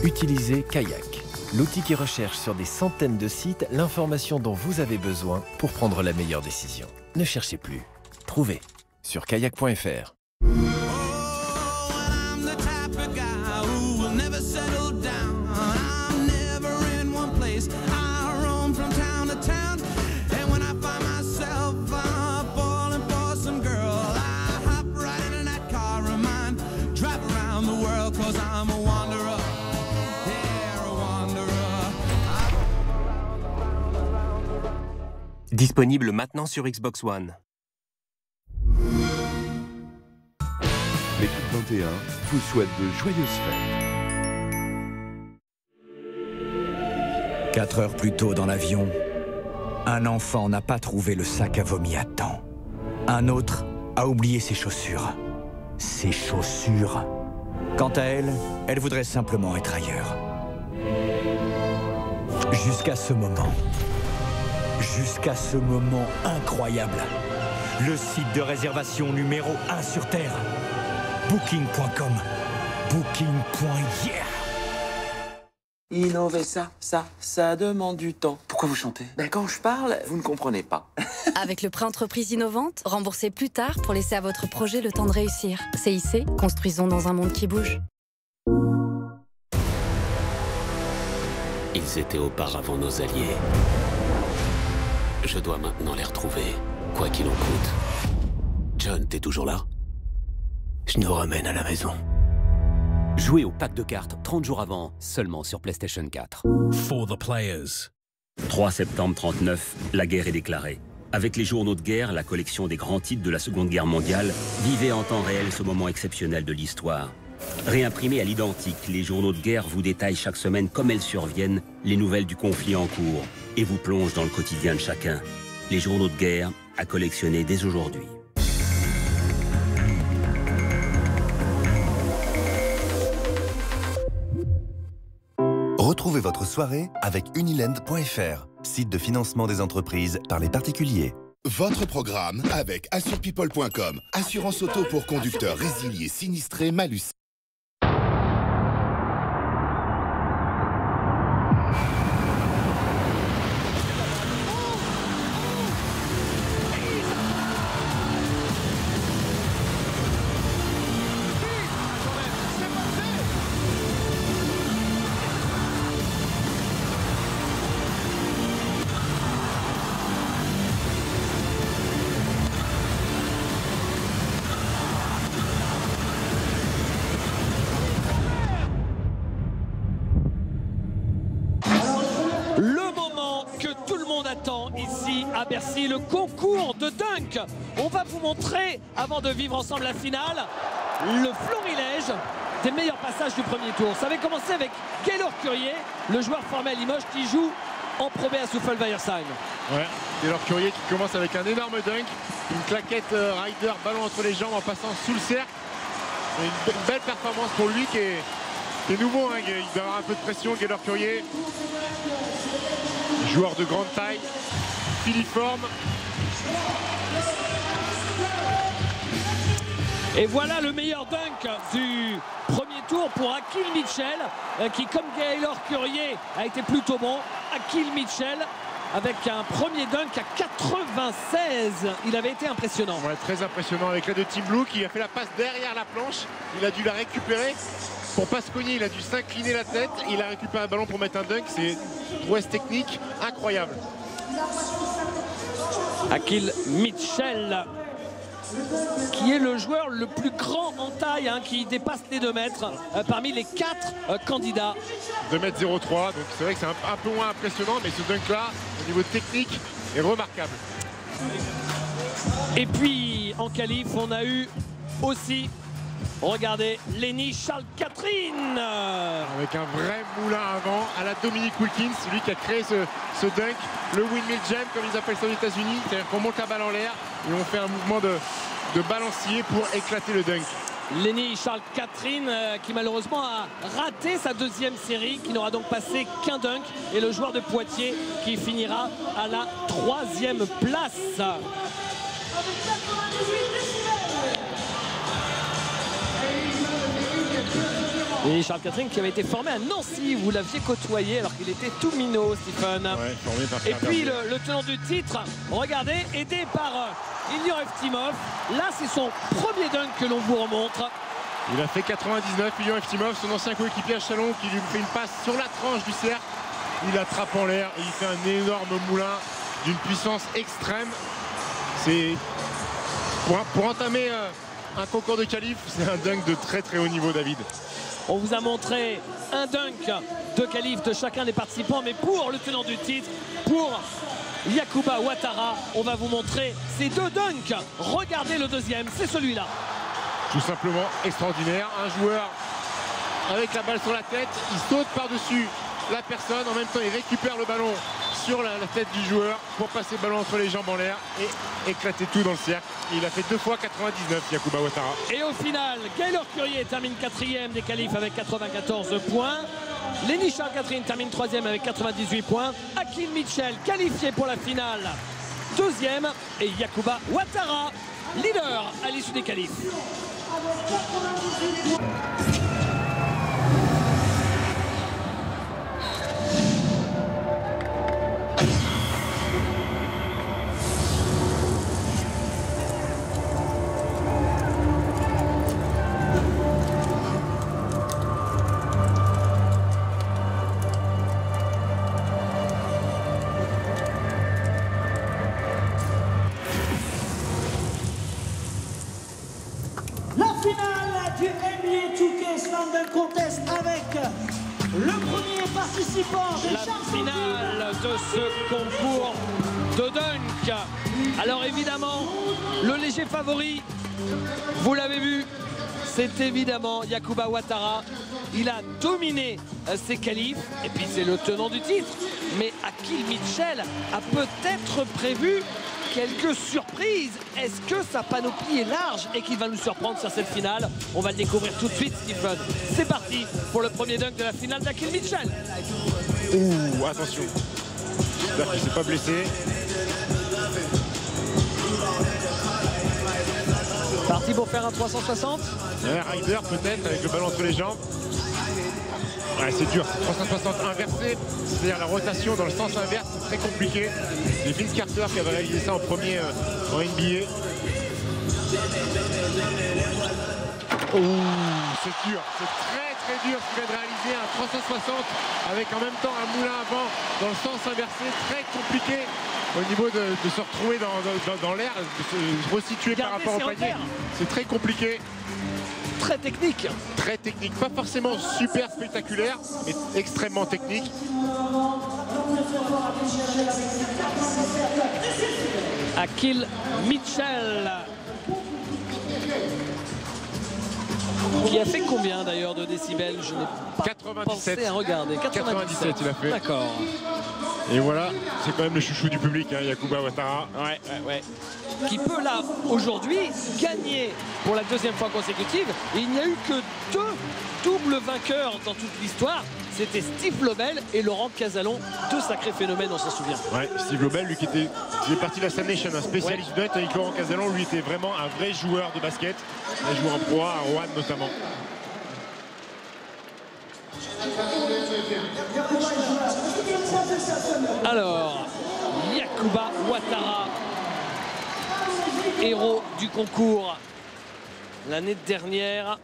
Utilisez Kayak, l'outil qui recherche sur des centaines de sites l'information dont vous avez besoin pour prendre la meilleure décision. Ne cherchez plus. Trouvez sur kayak.fr. Disponible maintenant sur Xbox One. L'équipe 21 vous souhaite de joyeuses fêtes. 4 heures plus tôt dans l'avion, un enfant n'a pas trouvé le sac à vomi à temps. Un autre a oublié ses chaussures. Ses chaussures. Quant à elle, elle voudrait simplement être ailleurs. Jusqu'à ce moment. Jusqu'à ce moment incroyable. Le site de réservation numéro 1 sur Terre. Booking.com. Booking.yeah. Innover ça demande du temps. Pourquoi vous chantez? Ben quand je parle, vous ne comprenez pas. Avec le prêt entreprise innovante, remboursez plus tard pour laisser à votre projet le temps de réussir. CIC, construisons dans un monde qui bouge. Ils étaient auparavant nos alliés. Je dois maintenant les retrouver, quoi qu'il en coûte. John, t'es toujours là? Je nous ramène à la maison. Jouez au pack de cartes 30 jours avant, seulement sur PlayStation 4. For the players. 3 septembre 39, la guerre est déclarée. Avec les journaux de guerre, la collection des grands titres de la Seconde Guerre mondiale, vivez en temps réel ce moment exceptionnel de l'histoire. Réimprimés à l'identique, les journaux de guerre vous détaillent chaque semaine, comme elles surviennent, les nouvelles du conflit en cours et vous plongent dans le quotidien de chacun. Les journaux de guerre à collectionner dès aujourd'hui. Retrouvez votre soirée avec Unilend.fr, site de financement des entreprises par les particuliers. Votre programme avec AssurePeople.com, assurance auto pour conducteurs résiliés sinistrés malus. Ici à Bercy, le concours de dunk. On va vous montrer, avant de vivre ensemble la finale, le florilège des meilleurs passages du premier tour. Ça avait commencé avec Gaylor Curier, le joueur formé à Limoges qui joue en Pro B à Souffel-Weiersheim. Ouais, Gaylor Curier qui commence avec un énorme dunk, une claquette rider, ballon entre les jambes en passant sous le cercle. Une belle performance pour lui qui est nouveau, hein. Il doit avoir un peu de pression, Gaylor Curier. Joueur de grande taille, filiforme. Et voilà le meilleur dunk du premier tour pour Akil Mitchell, qui comme Gaylor Curier a été plutôt bon. Akil Mitchell avec un premier dunk à 96. Il avait été impressionnant. Ouais, très impressionnant avec l'aide de Tim Blue qui a fait la passe derrière la planche. Il a dû la récupérer. Pour pas se cogner, il a dû s'incliner la tête. Il a récupéré un ballon pour mettre un dunk. C'est une prouesse technique incroyable. Akil Mitchell, qui est le joueur le plus grand en taille, hein, qui dépasse les 2 mètres parmi les 4 candidats. 2,03 m, donc c'est vrai que c'est un peu moins impressionnant, mais ce dunk-là, au niveau technique, est remarquable. Et puis, en qualif, on a eu aussi... Regardez, Lenny Charles-Catherine avec un vrai moulin avant à la Dominique Wilkins, celui qui a créé ce dunk, le windmill jam comme ils appellent ça aux États-Unis, c'est-à-dire qu'on monte la balle en l'air et on fait un mouvement de balancier pour éclater le dunk. Lenny Charles-Catherine qui malheureusement a raté sa 2e série, qui n'aura donc passé qu'un dunk, et le joueur de Poitiers qui finira à la 3e place. Et Charles Catherine qui avait été formé à Nancy, vous l'aviez côtoyé alors qu'il était tout minot, Stephen. Ouais, formé par et puis le tenant du titre, regardez, aidé par Ilian Eftimov. Là, c'est son premier dunk que l'on vous remontre. Il a fait 99, Ilian Eftimov, son ancien coéquipier à Chalon, qui lui fait une passe sur la tranche du cercle. Il attrape en l'air et il fait un énorme moulin d'une puissance extrême. C'est pour entamer un concours de qualif, c'est un dunk de très très haut niveau, David. On vous a montré un dunk de qualif de chacun des participants, mais pour le tenant du titre, pour Yacouba Ouattara, on va vous montrer ces 2 dunks. Regardez le deuxième, c'est celui-là. tout simplement extraordinaire. Un joueur avec la balle sur la tête, il saute par-dessus la personne, en même temps il récupère le ballon sur la tête du joueur pour passer le ballon entre les jambes en l'air et éclater tout dans le cercle. Il a fait 2 fois 99, Yacouba Ouattara. Et au final, Gaylor Curier termine 4e des qualifs avec 94 points. Lenny Charles Catherine termine 3e avec 98 points. Akil Mitchell qualifié pour la finale 2e. Et Yacouba Ouattara, leader à l'issue des qualifs. Du NBA 2K Slam Dunk Contest avec le premier participant de la finale de ce concours de dunk. Alors évidemment, le léger favori, vous l'avez vu, c'est évidemment Yacouba Ouattara. Il a dominé ses qualifs et puis c'est le tenant du titre. Mais Akil Mitchell a peut-être prévu quelques surprises. Est-ce que sa panoplie est large et qu'il va nous surprendre sur cette finale? On va le découvrir tout de suite, Stephen. C'est parti pour le premier dunk de la finale d'Akil Mitchell. Ouh, attention. J'espère qu'il ne s'est pas blessé. Parti pour faire un 360. Ryder peut-être avec le ballon entre les jambes. Ouais, c'est dur, c'est 360 inversé, c'est-à-dire la rotation dans le sens inverse, c'est très compliqué. C'est Vince Carter qui avait réalisé ça en premier en NBA. Oh, c'est dur, c'est très dur ce qu'il vient de réaliser, un 360 avec en même temps un moulin à vent dans le sens inversé, très compliqué au niveau de se retrouver dans l'air, de se resituer par rapport au panier. C'est très compliqué. Très technique. Très technique, pas forcément super spectaculaire, mais extrêmement technique. Akil Mitchell. Qui a fait combien d'ailleurs de décibels? Je n'ai pas 97. pensé à regarder. 97 il a fait. D'accord. Et voilà, c'est quand même le chouchou du public, hein, Yacouba Ouattara. Ouais. Qui peut là, aujourd'hui, gagner pour la 2e fois consécutive. Et il n'y a eu que 2 doubles vainqueurs dans toute l'histoire. C'était Steve Lobel et Laurent Casalon. 2 sacrés phénomènes, on s'en souvient. Ouais, Steve Lobel, lui qui était parti de la Sam Nation, un spécialiste dunk, avec Laurent Casalon, lui était vraiment un vrai joueur de basket. Il a joué en Pro A, à Rouen notamment. Alors, Yacouba Ouattara, héros du concours l'année dernière.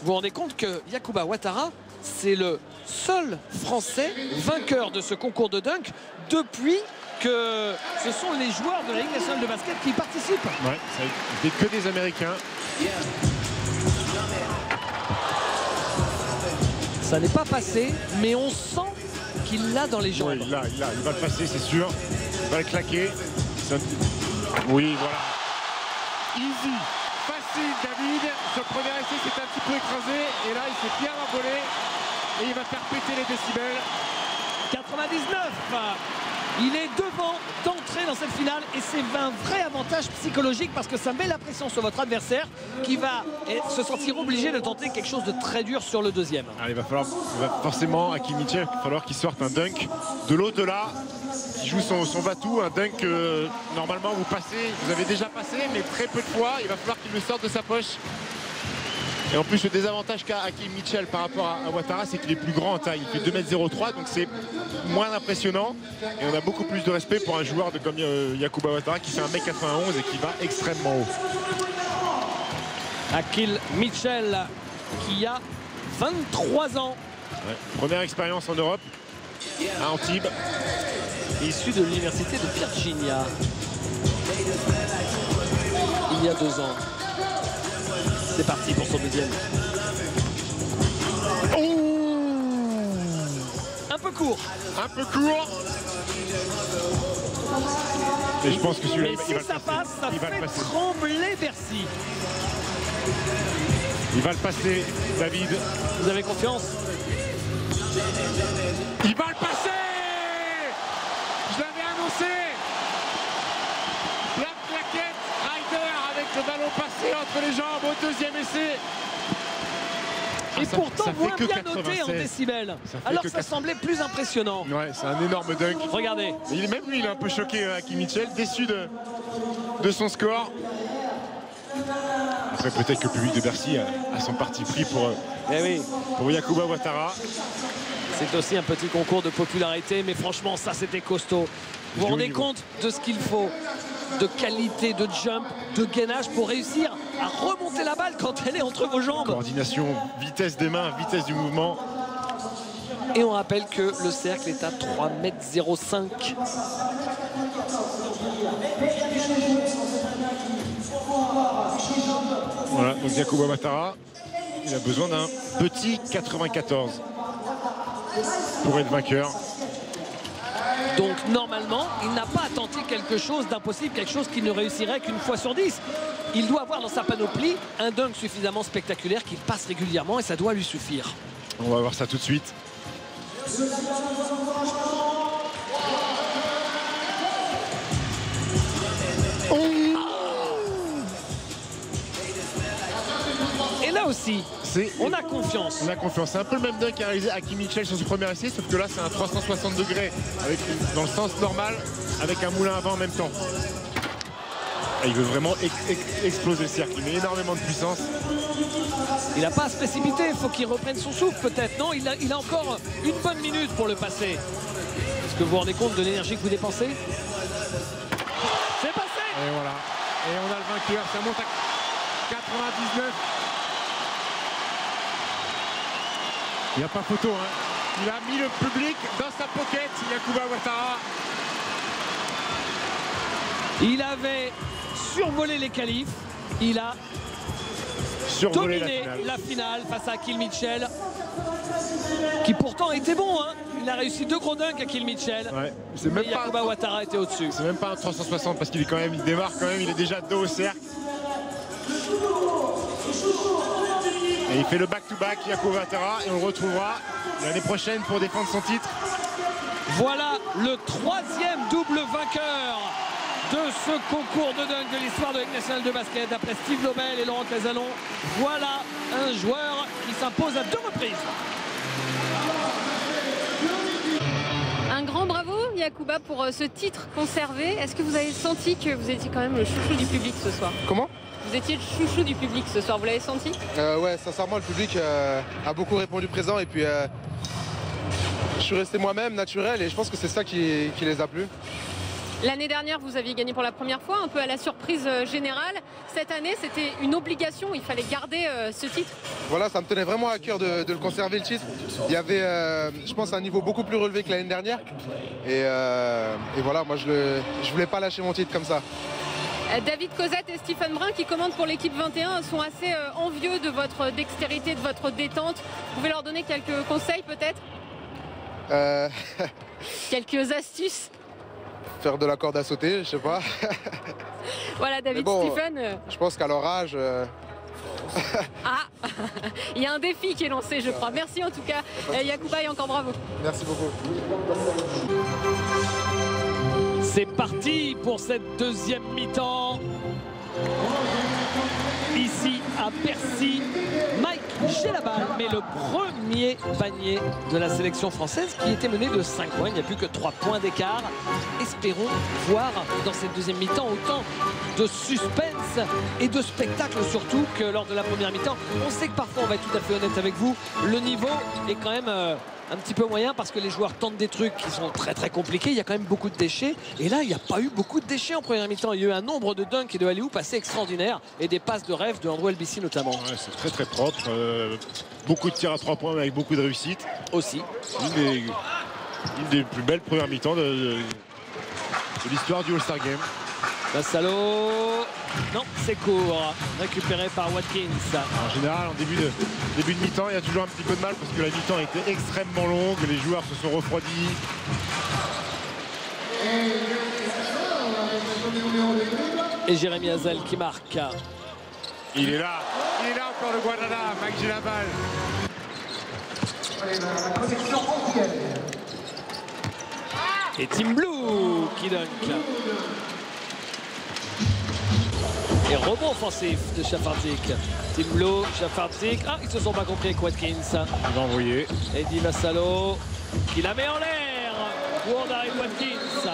Vous vous rendez compte que Yacouba Ouattara, c'est le seul Français vainqueur de ce concours de dunk depuis que ce sont les joueurs de la Ligue nationale de basket qui y participent. Ouais, ça n'était que des Américains. Ça n'est pas passé, mais on sent qu'il l'a dans les jambes. Ouais, il va le passer, c'est sûr. Il va le claquer. Oui, voilà. Easy, facile, David. Sur le premier essai, c'est un petit peu écrasé. Et là, il s'est bien envolé. Et il va faire péter les décibels. 99. Il est devant d'entrer dans cette finale et c'est un vrai avantage psychologique parce que ça met la pression sur votre adversaire qui va se sentir obligé de tenter quelque chose de très dur sur le 2e. Alors, il va forcément, à Akil Mitchell, il va falloir qu'il sorte un dunk de l'au-delà, qui joue son va-tout, un dunk normalement vous avez déjà passé, mais très peu de fois, il va falloir qu'il le sorte de sa poche. Et en plus, le désavantage qu'a Akil Mitchell par rapport à Ouattara, c'est qu'il est plus grand en taille. Il fait 2,03 m, donc c'est moins impressionnant. Et on a beaucoup plus de respect pour un joueur comme Yacouba Ouattara qui fait 1,91 m et qui va extrêmement haut. Akil Mitchell qui a 23 ans. Ouais, première expérience en Europe, à Antibes. Issu de l'université de Virginia. Il y a 2 ans. C'est parti pour son 2e. Oh, un peu court. Un peu court. Et je pense que celui-là, il va le passer. Ça fait trembler Bercy. Il va le passer, David. Vous avez confiance? Il va le passer. Je l'avais annoncé. La plaquette Ryder avec le ballon passé entre les jambes au deuxième essai. Et pourtant, ça moins fait que bien noté en 96. décibels. Alors que ça semblait plus impressionnant. Ouais, c'est un énorme dunk. Regardez. Même lui, il est un peu choqué, Hakim Mitchell, déçu de son score. Après, peut-être que le public de Bercy a son parti pris pour Yacouba Ouattara. C'est aussi un petit concours de popularité, mais franchement, ça, c'était costaud. Vous vous rendez compte de ce qu'il faut de qualité, de jump, de gainage pour réussir à remonter la balle quand elle est entre vos jambes. Coordination, vitesse des mains, vitesse du mouvement. Et on rappelle que le cercle est à 3,05 m. Voilà, donc Yacouba Ouattara, il a besoin d'un petit 94 pour être vainqueur. Donc normalement, il n'a pas à tenter quelque chose d'impossible, quelque chose qu'il ne réussirait qu'une fois sur 10. Il doit avoir dans sa panoplie un dunk suffisamment spectaculaire qu'il passe régulièrement et ça doit lui suffire. On va voir ça tout de suite. Et là aussi, on a confiance. On a confiance. C'est un peu le même dunk qu'a réalisé Hakim Mitchell sur son premier essai, sauf que là, c'est un 360 degrés dans le sens normal, avec un moulin à vent en même temps. Et il veut vraiment exploser le cercle. Il met énormément de puissance. Il n'a pas à se précipiter. Il faut qu'il reprenne son souffle, peut-être. Non, il a encore une bonne minute pour le passer. Est-ce que vous vous rendez compte de l'énergie que vous dépensez? C'est passé. Et voilà. Et on a le vainqueur. Ça monte à 99. Il n'y a pas photo, hein. Il a mis le public dans sa pocket, Yacouba Ouattara. Il avait survolé les qualifs. Il a dominé la finale face à Hakim Mitchell, qui pourtant était bon, hein. Il a réussi 2 gros dunks, Hakim Mitchell. Ouais. Mais Yacouba Ouattara était au-dessus. C'est même pas un 360 parce qu'il il démarre quand même, il est déjà dos au cercle. Et il fait le back-to-back, Yacouba Ouattara, et on le retrouvera l'année prochaine pour défendre son titre. Voilà le 3e double vainqueur de ce concours de dunk de l'histoire de l'équipe nationale de basket. Après Steve Lobel et Laurent Cazalon, voilà un joueur qui s'impose à 2 reprises. Un grand bravo, Yacouba, pour ce titre conservé. Est-ce que vous avez senti que vous étiez quand même le chouchou du public ce soir? Comment? Vous étiez le chouchou du public ce soir, vous l'avez senti? Ouais, sincèrement, le public a beaucoup répondu présent et puis je suis resté moi-même, naturel, et je pense que c'est ça qui les a plu. L'année dernière, vous aviez gagné pour la première fois, un peu à la surprise générale. Cette année, c'était une obligation, il fallait garder ce titre. Voilà, ça me tenait vraiment à cœur de le conserver, le titre. Il y avait, je pense, un niveau beaucoup plus relevé que l'année dernière. Et voilà, moi, je voulais pas lâcher mon titre comme ça. David Cosette et Stephen Brun, qui commandent pour l'équipe 21, sont assez envieux de votre dextérité, de votre détente. Vous pouvez leur donner quelques conseils, peut-être? Quelques astuces? Faire de la corde à sauter, je sais pas. Voilà, David, bon, Stephen. Je pense qu'à leur âge... Ah, il y a un défi qui est lancé, je crois. Merci en tout cas, Yacouba, et encore bravo. Merci beaucoup. C'est parti pour cette deuxième mi-temps. Ici à Bercy, Mike Gelabal met le premier panier de la sélection française qui était menée de 5 points. Il n'y a plus que 3 points d'écart. Espérons voir dans cette deuxième mi-temps autant de suspense et de spectacle surtout que lors de la première mi-temps. On sait que parfois, on va être tout à fait honnête avec vous, le niveau est quand même un petit peu moyen parce que les joueurs tentent des trucs qui sont très très compliqués. Il y a quand même beaucoup de déchets. Et là, il n'y a pas eu beaucoup de déchets en première mi-temps. Il y a eu un nombre de dunks et de alley-oop assez extraordinaires et des passes de rêve de Andrew Elbissi notamment. Ouais, c'est très très propre. Beaucoup de tirs à 3 points avec beaucoup de réussite. Aussi. Une des plus belles premières mi-temps de l'histoire du All-Star Game. Bassalo. Non, c'est court. Récupéré par Watkins. En général, en début de mi-temps, il y a toujours un petit peu de mal parce que la mi-temps était extrêmement longue. Les joueurs se sont refroidis. Et Jérémy Hazel qui marque. Il est là encore le Guadana. Mike, j'ai la balle. Et Team Blue qui dunk. Et rebond offensif de Shafardik. Team Blue, Shafardik. Ah, ils se sont pas compris avec Watkins. Il va envoyer. Eddie Vassalo qui la met en l'air. Pour Derek Watkins.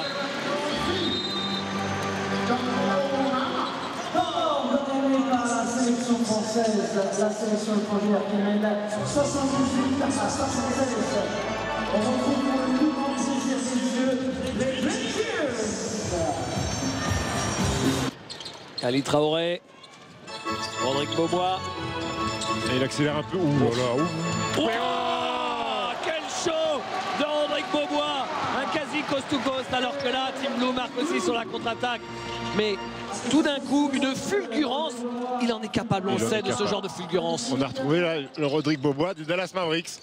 La sélection française, la sélection étrangère qui mène 78 à 76. On retrouve pour le plus grand plaisir des yeux les Rangers. Ali Traoré, Rodrigue Beaubois. Et il accélère un peu. Ouh là là. Oh, quel show de Rodrigue Beaubois. Un quasi coast-to-coast alors que là, Team Blue marque aussi sur la contre-attaque. Mais tout d'un coup, une fulgurance. Il en est capable, on sait, de ce genre de fulgurance. On a retrouvé là, le Rodrigue Beaubois du Dallas Mavericks.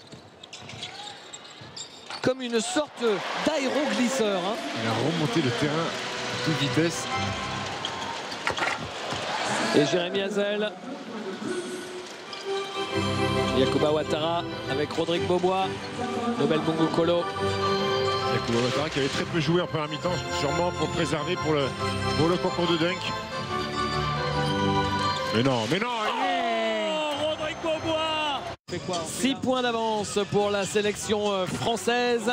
Comme une sorte d'aéroglisseur. Hein. Il a remonté le terrain à toute vitesse. Et Jérémy Hazel. Yacouba Ouattara avec Rodrigue Beaubois. Nobel Bongo Kolo. Yacouba Ouattara qui avait très peu joué en première mi-temps, sûrement pour préserver pour le concours de dunk. Mais non, oh, Rodrigue Beaubois. 6 points d'avance pour la sélection française.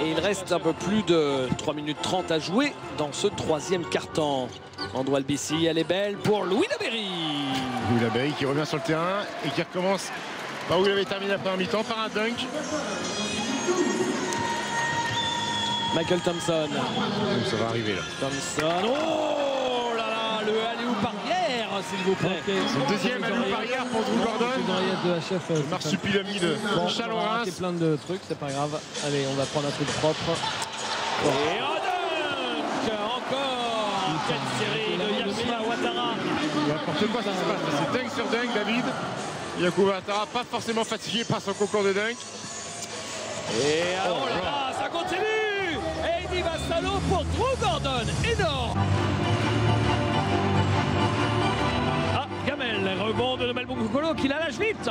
Et il reste un peu plus de 3 minutes 30 à jouer dans ce troisième quart-temps. Andrew Albici, elle est belle pour Louis Laberry. Louis Laberry qui revient sur le terrain et qui recommence où il avait terminé la première mi-temps par un dunk. Michael Thompson. Ça va arriver là. Thompson. Oh là là, le alley-oop arrière, s'il vous plaît. Son deuxième alley-oop arrière pour Drew Gordon. De HF. Marsupilami de Chalon-Reims. C'est plein de trucs, c'est pas grave. Allez, on va prendre un truc propre. Et un dunk encore. Quelle série de Yacouba Ouattara. N'importe quoi ça se passe. C'est dunk sur dunk, David. Yacouba Ouattara, pas forcément fatigué par son concours de dunk. Et oh là là, ça continue. Eddie Vassalo pour Drew Gordon. Énorme. Ah, Gamel, rebond de Nobel Bongo Kolo qui la lâche vite.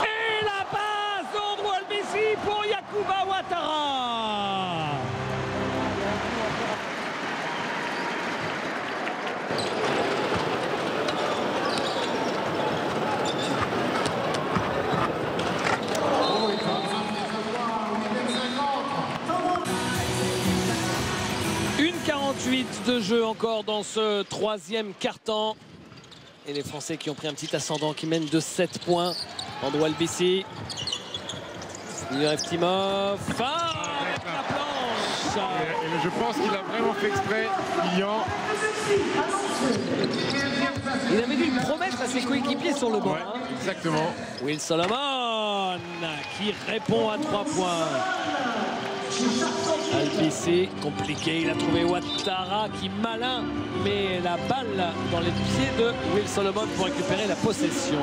Et la passe d'Andrew Albici pour Yacouba Ouattara. De jeu encore dans ce troisième quart-temps. Et les Français qui ont pris un petit ascendant qui mènent de 7 points. Andrew Albici. Eftimov. Avec la planche. Et je pense qu'il a vraiment fait exprès, Lilian. Il avait dû promettre à ses coéquipiers sur le banc. Ouais, hein. Exactement. Will Solomon qui répond à 3 points. Albici, compliqué, il a trouvé Ouattara qui malin met la balle dans les pieds de Will Solomon pour récupérer la possession.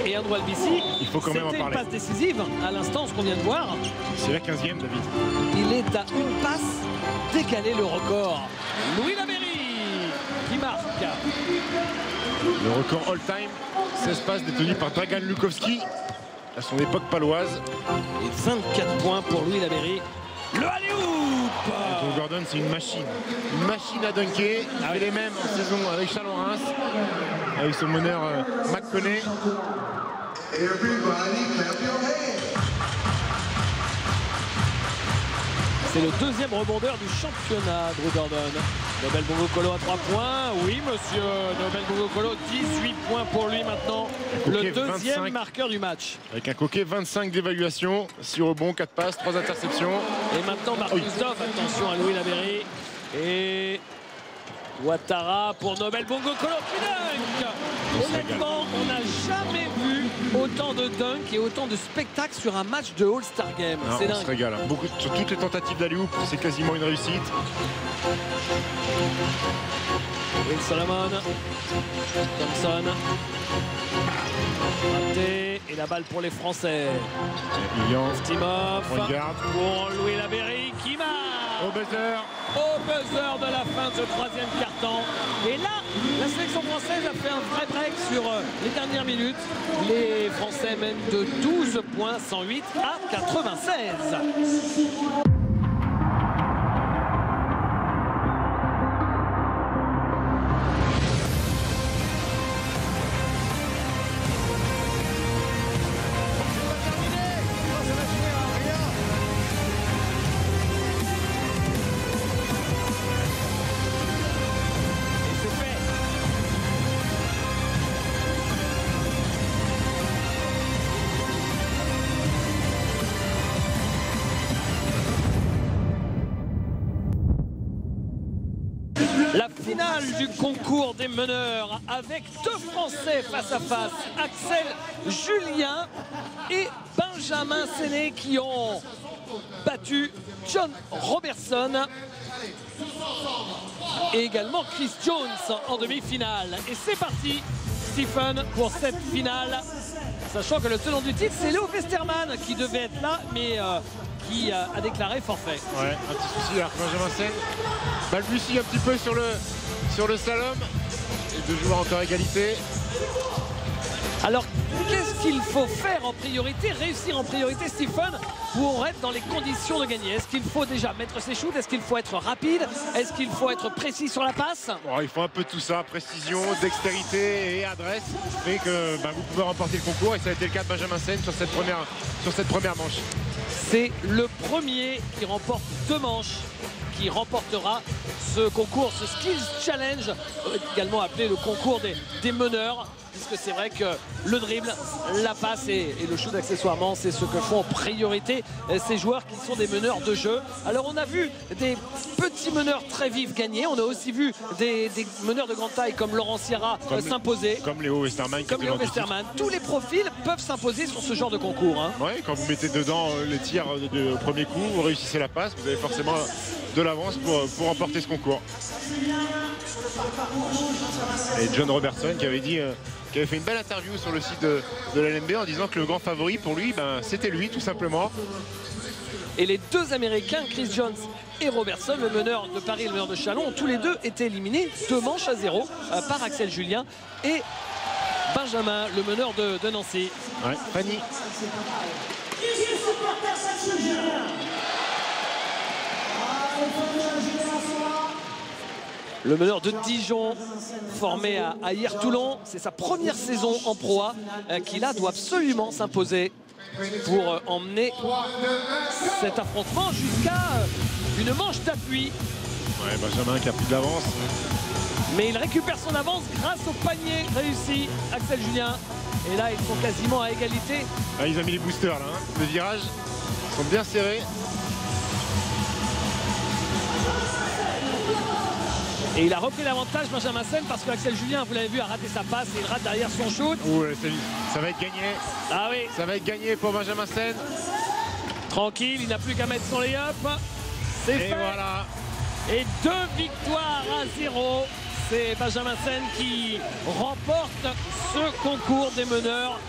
Et Andrew Albici, il faut quand même en parler. C'était une passe décisive à l'instant, ce qu'on vient de voir. C'est la 15e, David. Il est à une passe d'égaler le record. Louis Laberry qui marque. Le record all-time, 16 passes détenues par Dragan Lukowski à son époque paloise. Et 24 points pour Louis Laberry. Le alley-oop. Drew Gordon, c'est une machine à dunker. Il fait les mêmes en saison avec Chalon-Reims, avec son meneur McConney. C'est le deuxième rebondeur du championnat, Drew Gordon. Nobel Bongo Kolo à 3 points. Oui, monsieur. Nobel Bongo Kolo, 18 points pour lui maintenant. Le deuxième 25. marqueur du match. Avec un coquet, 25 d'évaluation, 6 rebonds, 4 passes, 3 interceptions. Et maintenant, Marcus Dove, attention à Louis Laberry. Et Ouattara pour Nobel Bongo Kolo qui dunk. Honnêtement, on n'a jamais vu autant de dunk et autant de spectacles sur un match de All-Star Game. C'est dingue. On se régale. Sur toutes les tentatives d'alley-oop, c'est quasiment une réussite. Will Solomon. Thompson. Raté. Et la balle pour les Français. Eftimov. Pour Louis Laberry qui marque. Au buzzer. Au buzzer de la fin de ce troisième quart-temps. l'instant. Et là, la sélection française a fait un vrai break sur les dernières minutes. Les Français mènent de 12 points, 108 à 96. La finale du concours des meneurs avec deux Français face à face, Axel Julien et Benjamin Séné qui ont battu John Robertson et également Chris Jones en demi-finale. Et c'est parti, Stephen, pour cette finale, sachant que le tenant du titre, c'est Léo Westermann qui devait être là, mais qui a déclaré forfait. Ouais, un petit souci là, Benjamin Séné. Balbutie un petit peu sur le slalom. Et deux joueurs encore égalité. Alors, qu'est-ce qu'il faut faire en priorité, réussir en priorité, Stephen, pour être dans les conditions de gagner? Est-ce qu'il faut déjà mettre ses shoots? Est-ce qu'il faut être rapide? Est-ce qu'il faut être précis sur la passe? Bon, il faut un peu de tout ça, précision, dextérité et adresse. Et que vous pouvez remporter le concours. Et ça a été le cas de Benjamin Séné sur cette première manche. C'est le premier qui remporte deux manches qui remportera ce concours, ce Skills Challenge, également appelé le concours des meneurs, puisque c'est vrai que le dribble, la passe et le shoot accessoirement, c'est ce que font en priorité ces joueurs qui sont des meneurs de jeu. Alors on a vu des petits meneurs très vifs gagner, on a aussi vu des meneurs de grande taille comme Laurent Sierra s'imposer. Comme Léo Westermann. Comme Léo Westermann. Tous les profils peuvent s'imposer sur ce genre de concours. Hein. Oui, quand vous mettez dedans les tirs de premier coup, vous réussissez la passe, vous avez forcément de l'avance pour remporter ce concours. Et John Robertson qui avait dit, qui avait fait une belle interview sur le site de l'LNB en disant que le grand favori pour lui, c'était lui tout simplement. Et les deux Américains, Chris Jones et Robertson, le meneur de Paris et le meneur de Chalon, ont tous les deux été éliminés 2 manches à 0 par Axel Julien et Benjamin, le meneur de Nancy. Ouais, Fanny. Le meneur de Dijon, formé à Hier-Toulon, c'est sa première saison en Pro A, qui là doit absolument s'imposer pour emmener cet affrontement jusqu'à une manche d'appui. Ouais, Benjamin qui a pris de l'avance. Mais il récupère son avance grâce au panier réussi, Axel Julien. Et là, ils sont quasiment à égalité. Ah, ils ont mis les boosters là, hein. Les virages sont bien serrés. Et il a repris l'avantage, Benjamin Séné, parce que Axel Julien, vous l'avez vu, a raté sa passe et il rate derrière son shoot. Ouais, ça va être gagné. Ah oui. Ça va être gagné pour Benjamin Séné. Tranquille, il n'a plus qu'à mettre son lay-up. C'est fait. Voilà. Et 2 victoires à 0. C'est Benjamin Séné qui remporte ce concours des meneurs.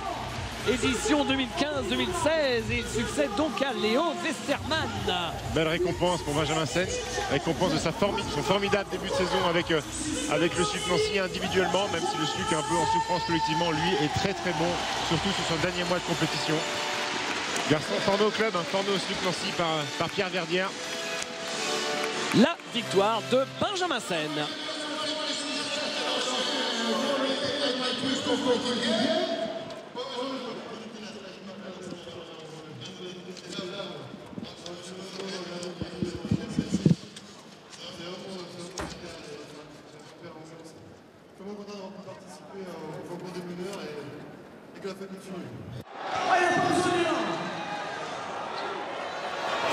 Édition 2015-2016 et il succède donc à Léo Westermann. Belle récompense pour Benjamin Séné, récompense de son formidable début de saison avec le SUC Nancy individuellement, même si le SUC est un peu en souffrance collectivement, lui est très très bon, surtout sur son dernier mois de compétition. Garçon formé au club, formé au SUC Nancy par Pierre Verdière. La victoire de Benjamin Séné.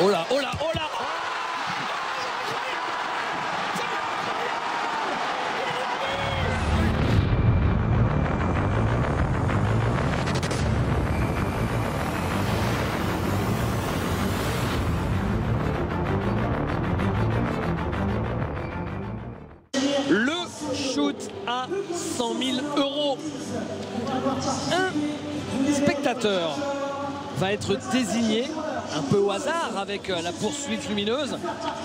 Oh là, oh là, oh là! Le shoot à 100 000 €. Un spectateur va être désigné un peu au hasard avec la poursuite lumineuse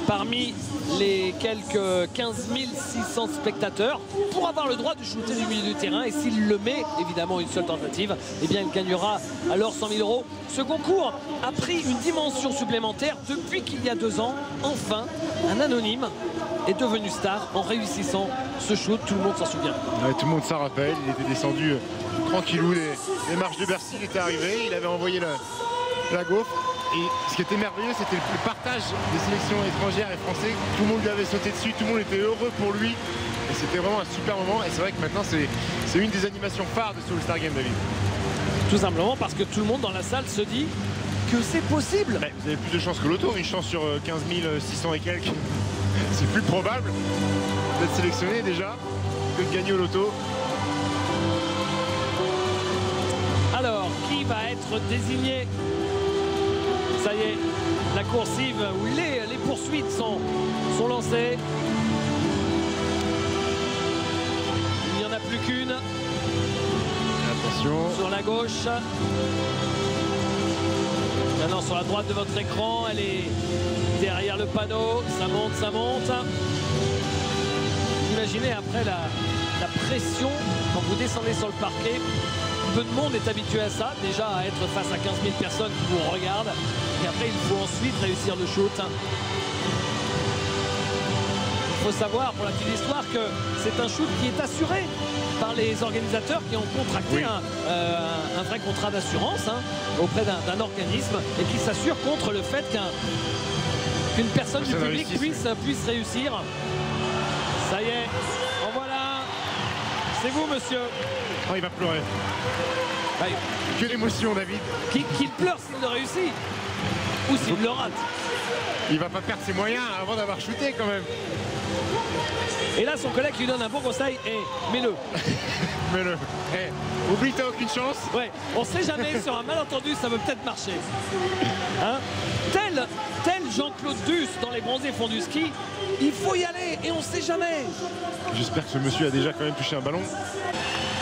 parmi les quelques 15 600 spectateurs pour avoir le droit de shooter du milieu du terrain. Et s'il le met, évidemment une seule tentative, eh bien il gagnera alors 100 000 €. Ce concours a pris une dimension supplémentaire depuis qu'il y a 2 ans. Enfin, un anonyme est devenu star en réussissant ce shoot. Tout le monde s'en souvient. Ouais, tout le monde s'en rappelle. Il était descendu tranquillou les marches de Bercy. Il était arrivé, il avait envoyé la gaufre. Et ce qui était merveilleux, c'était le partage des sélections étrangères et français. Tout le monde lui avait sauté dessus, tout le monde était heureux pour lui. Et c'était vraiment un super moment. Et c'est vrai que maintenant, c'est une des animations phares de ce All-Star Game, David. Tout simplement parce que tout le monde dans la salle se dit que c'est possible. Ouais, vous avez plus de chance que l'auto, une chance sur 15 600 et quelques. C'est plus probable d'être sélectionné déjà que de gagner au loto. Alors, qui va être désigné? Ça y est, la coursive où les poursuites sont lancées. Il n'y en a plus qu'une. Attention. Sur la gauche. Maintenant sur la droite de votre écran, elle est derrière le panneau. Ça monte, ça monte. Imaginez après la pression quand vous descendez sur le parquet. Peu de monde est habitué à ça, déjà à être face à 15 000 personnes qui vous regardent. Et après, il faut ensuite réussir le shoot. Il faut savoir, pour la petite histoire, que c'est un shoot qui est assuré par les organisateurs qui ont contracté un vrai contrat d'assurance auprès d'un organisme et qui s'assure contre le fait qu'une personne du public puisse réussir. Ça y est, en voilà. C'est vous, monsieur. Oh, il va pleurer. Que l'émotion, David. Qu'il pleure s'il le réussit ou s'il le rate. Il va pas perdre ses moyens avant d'avoir shooté quand même. Et là, son collègue lui donne un bon conseil. Mets-le. Mets-le. Oublie, t'as aucune chance. Ouais, on sait jamais, sur un malentendu, ça peut peut-être marcher. Hein, tel Jean-Claude Duss dans Les Bronzés font du ski, il faut y aller et on sait jamais. J'espère que ce monsieur a déjà quand même touché un ballon.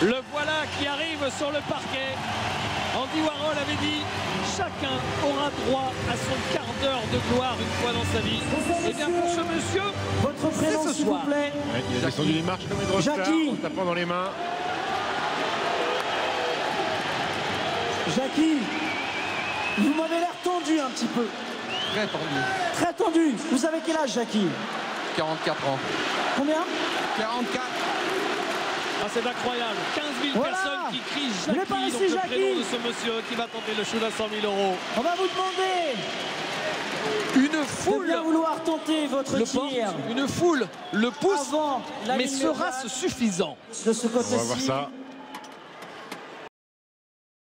Le voilà qui arrive sur le parquet. Andy Warhol avait dit chacun aura droit à son quart d'heure de gloire une fois dans sa vie. Et bien pour ce monsieur, votre prénom ce s'il soir. vous plaît. Ouais, il a descendu les marches comme une rockstar en tapant dans les mains. Jackie, vous m'avez l'air tendu un petit peu. Très tendu. Très tendu. Vous avez quel âge, Jackie? 44 ans. Combien? 44. Ah, c'est incroyable. 15 000 personnes qui crient Jackie, donc le prénom de ce monsieur qui va tenter le shoot à 100 000 €. On va vous demander une foule de bien vouloir tenter votre tir. Une foule le pousse, mais sera-ce suffisant? De ce côté-ci. On va voir ça.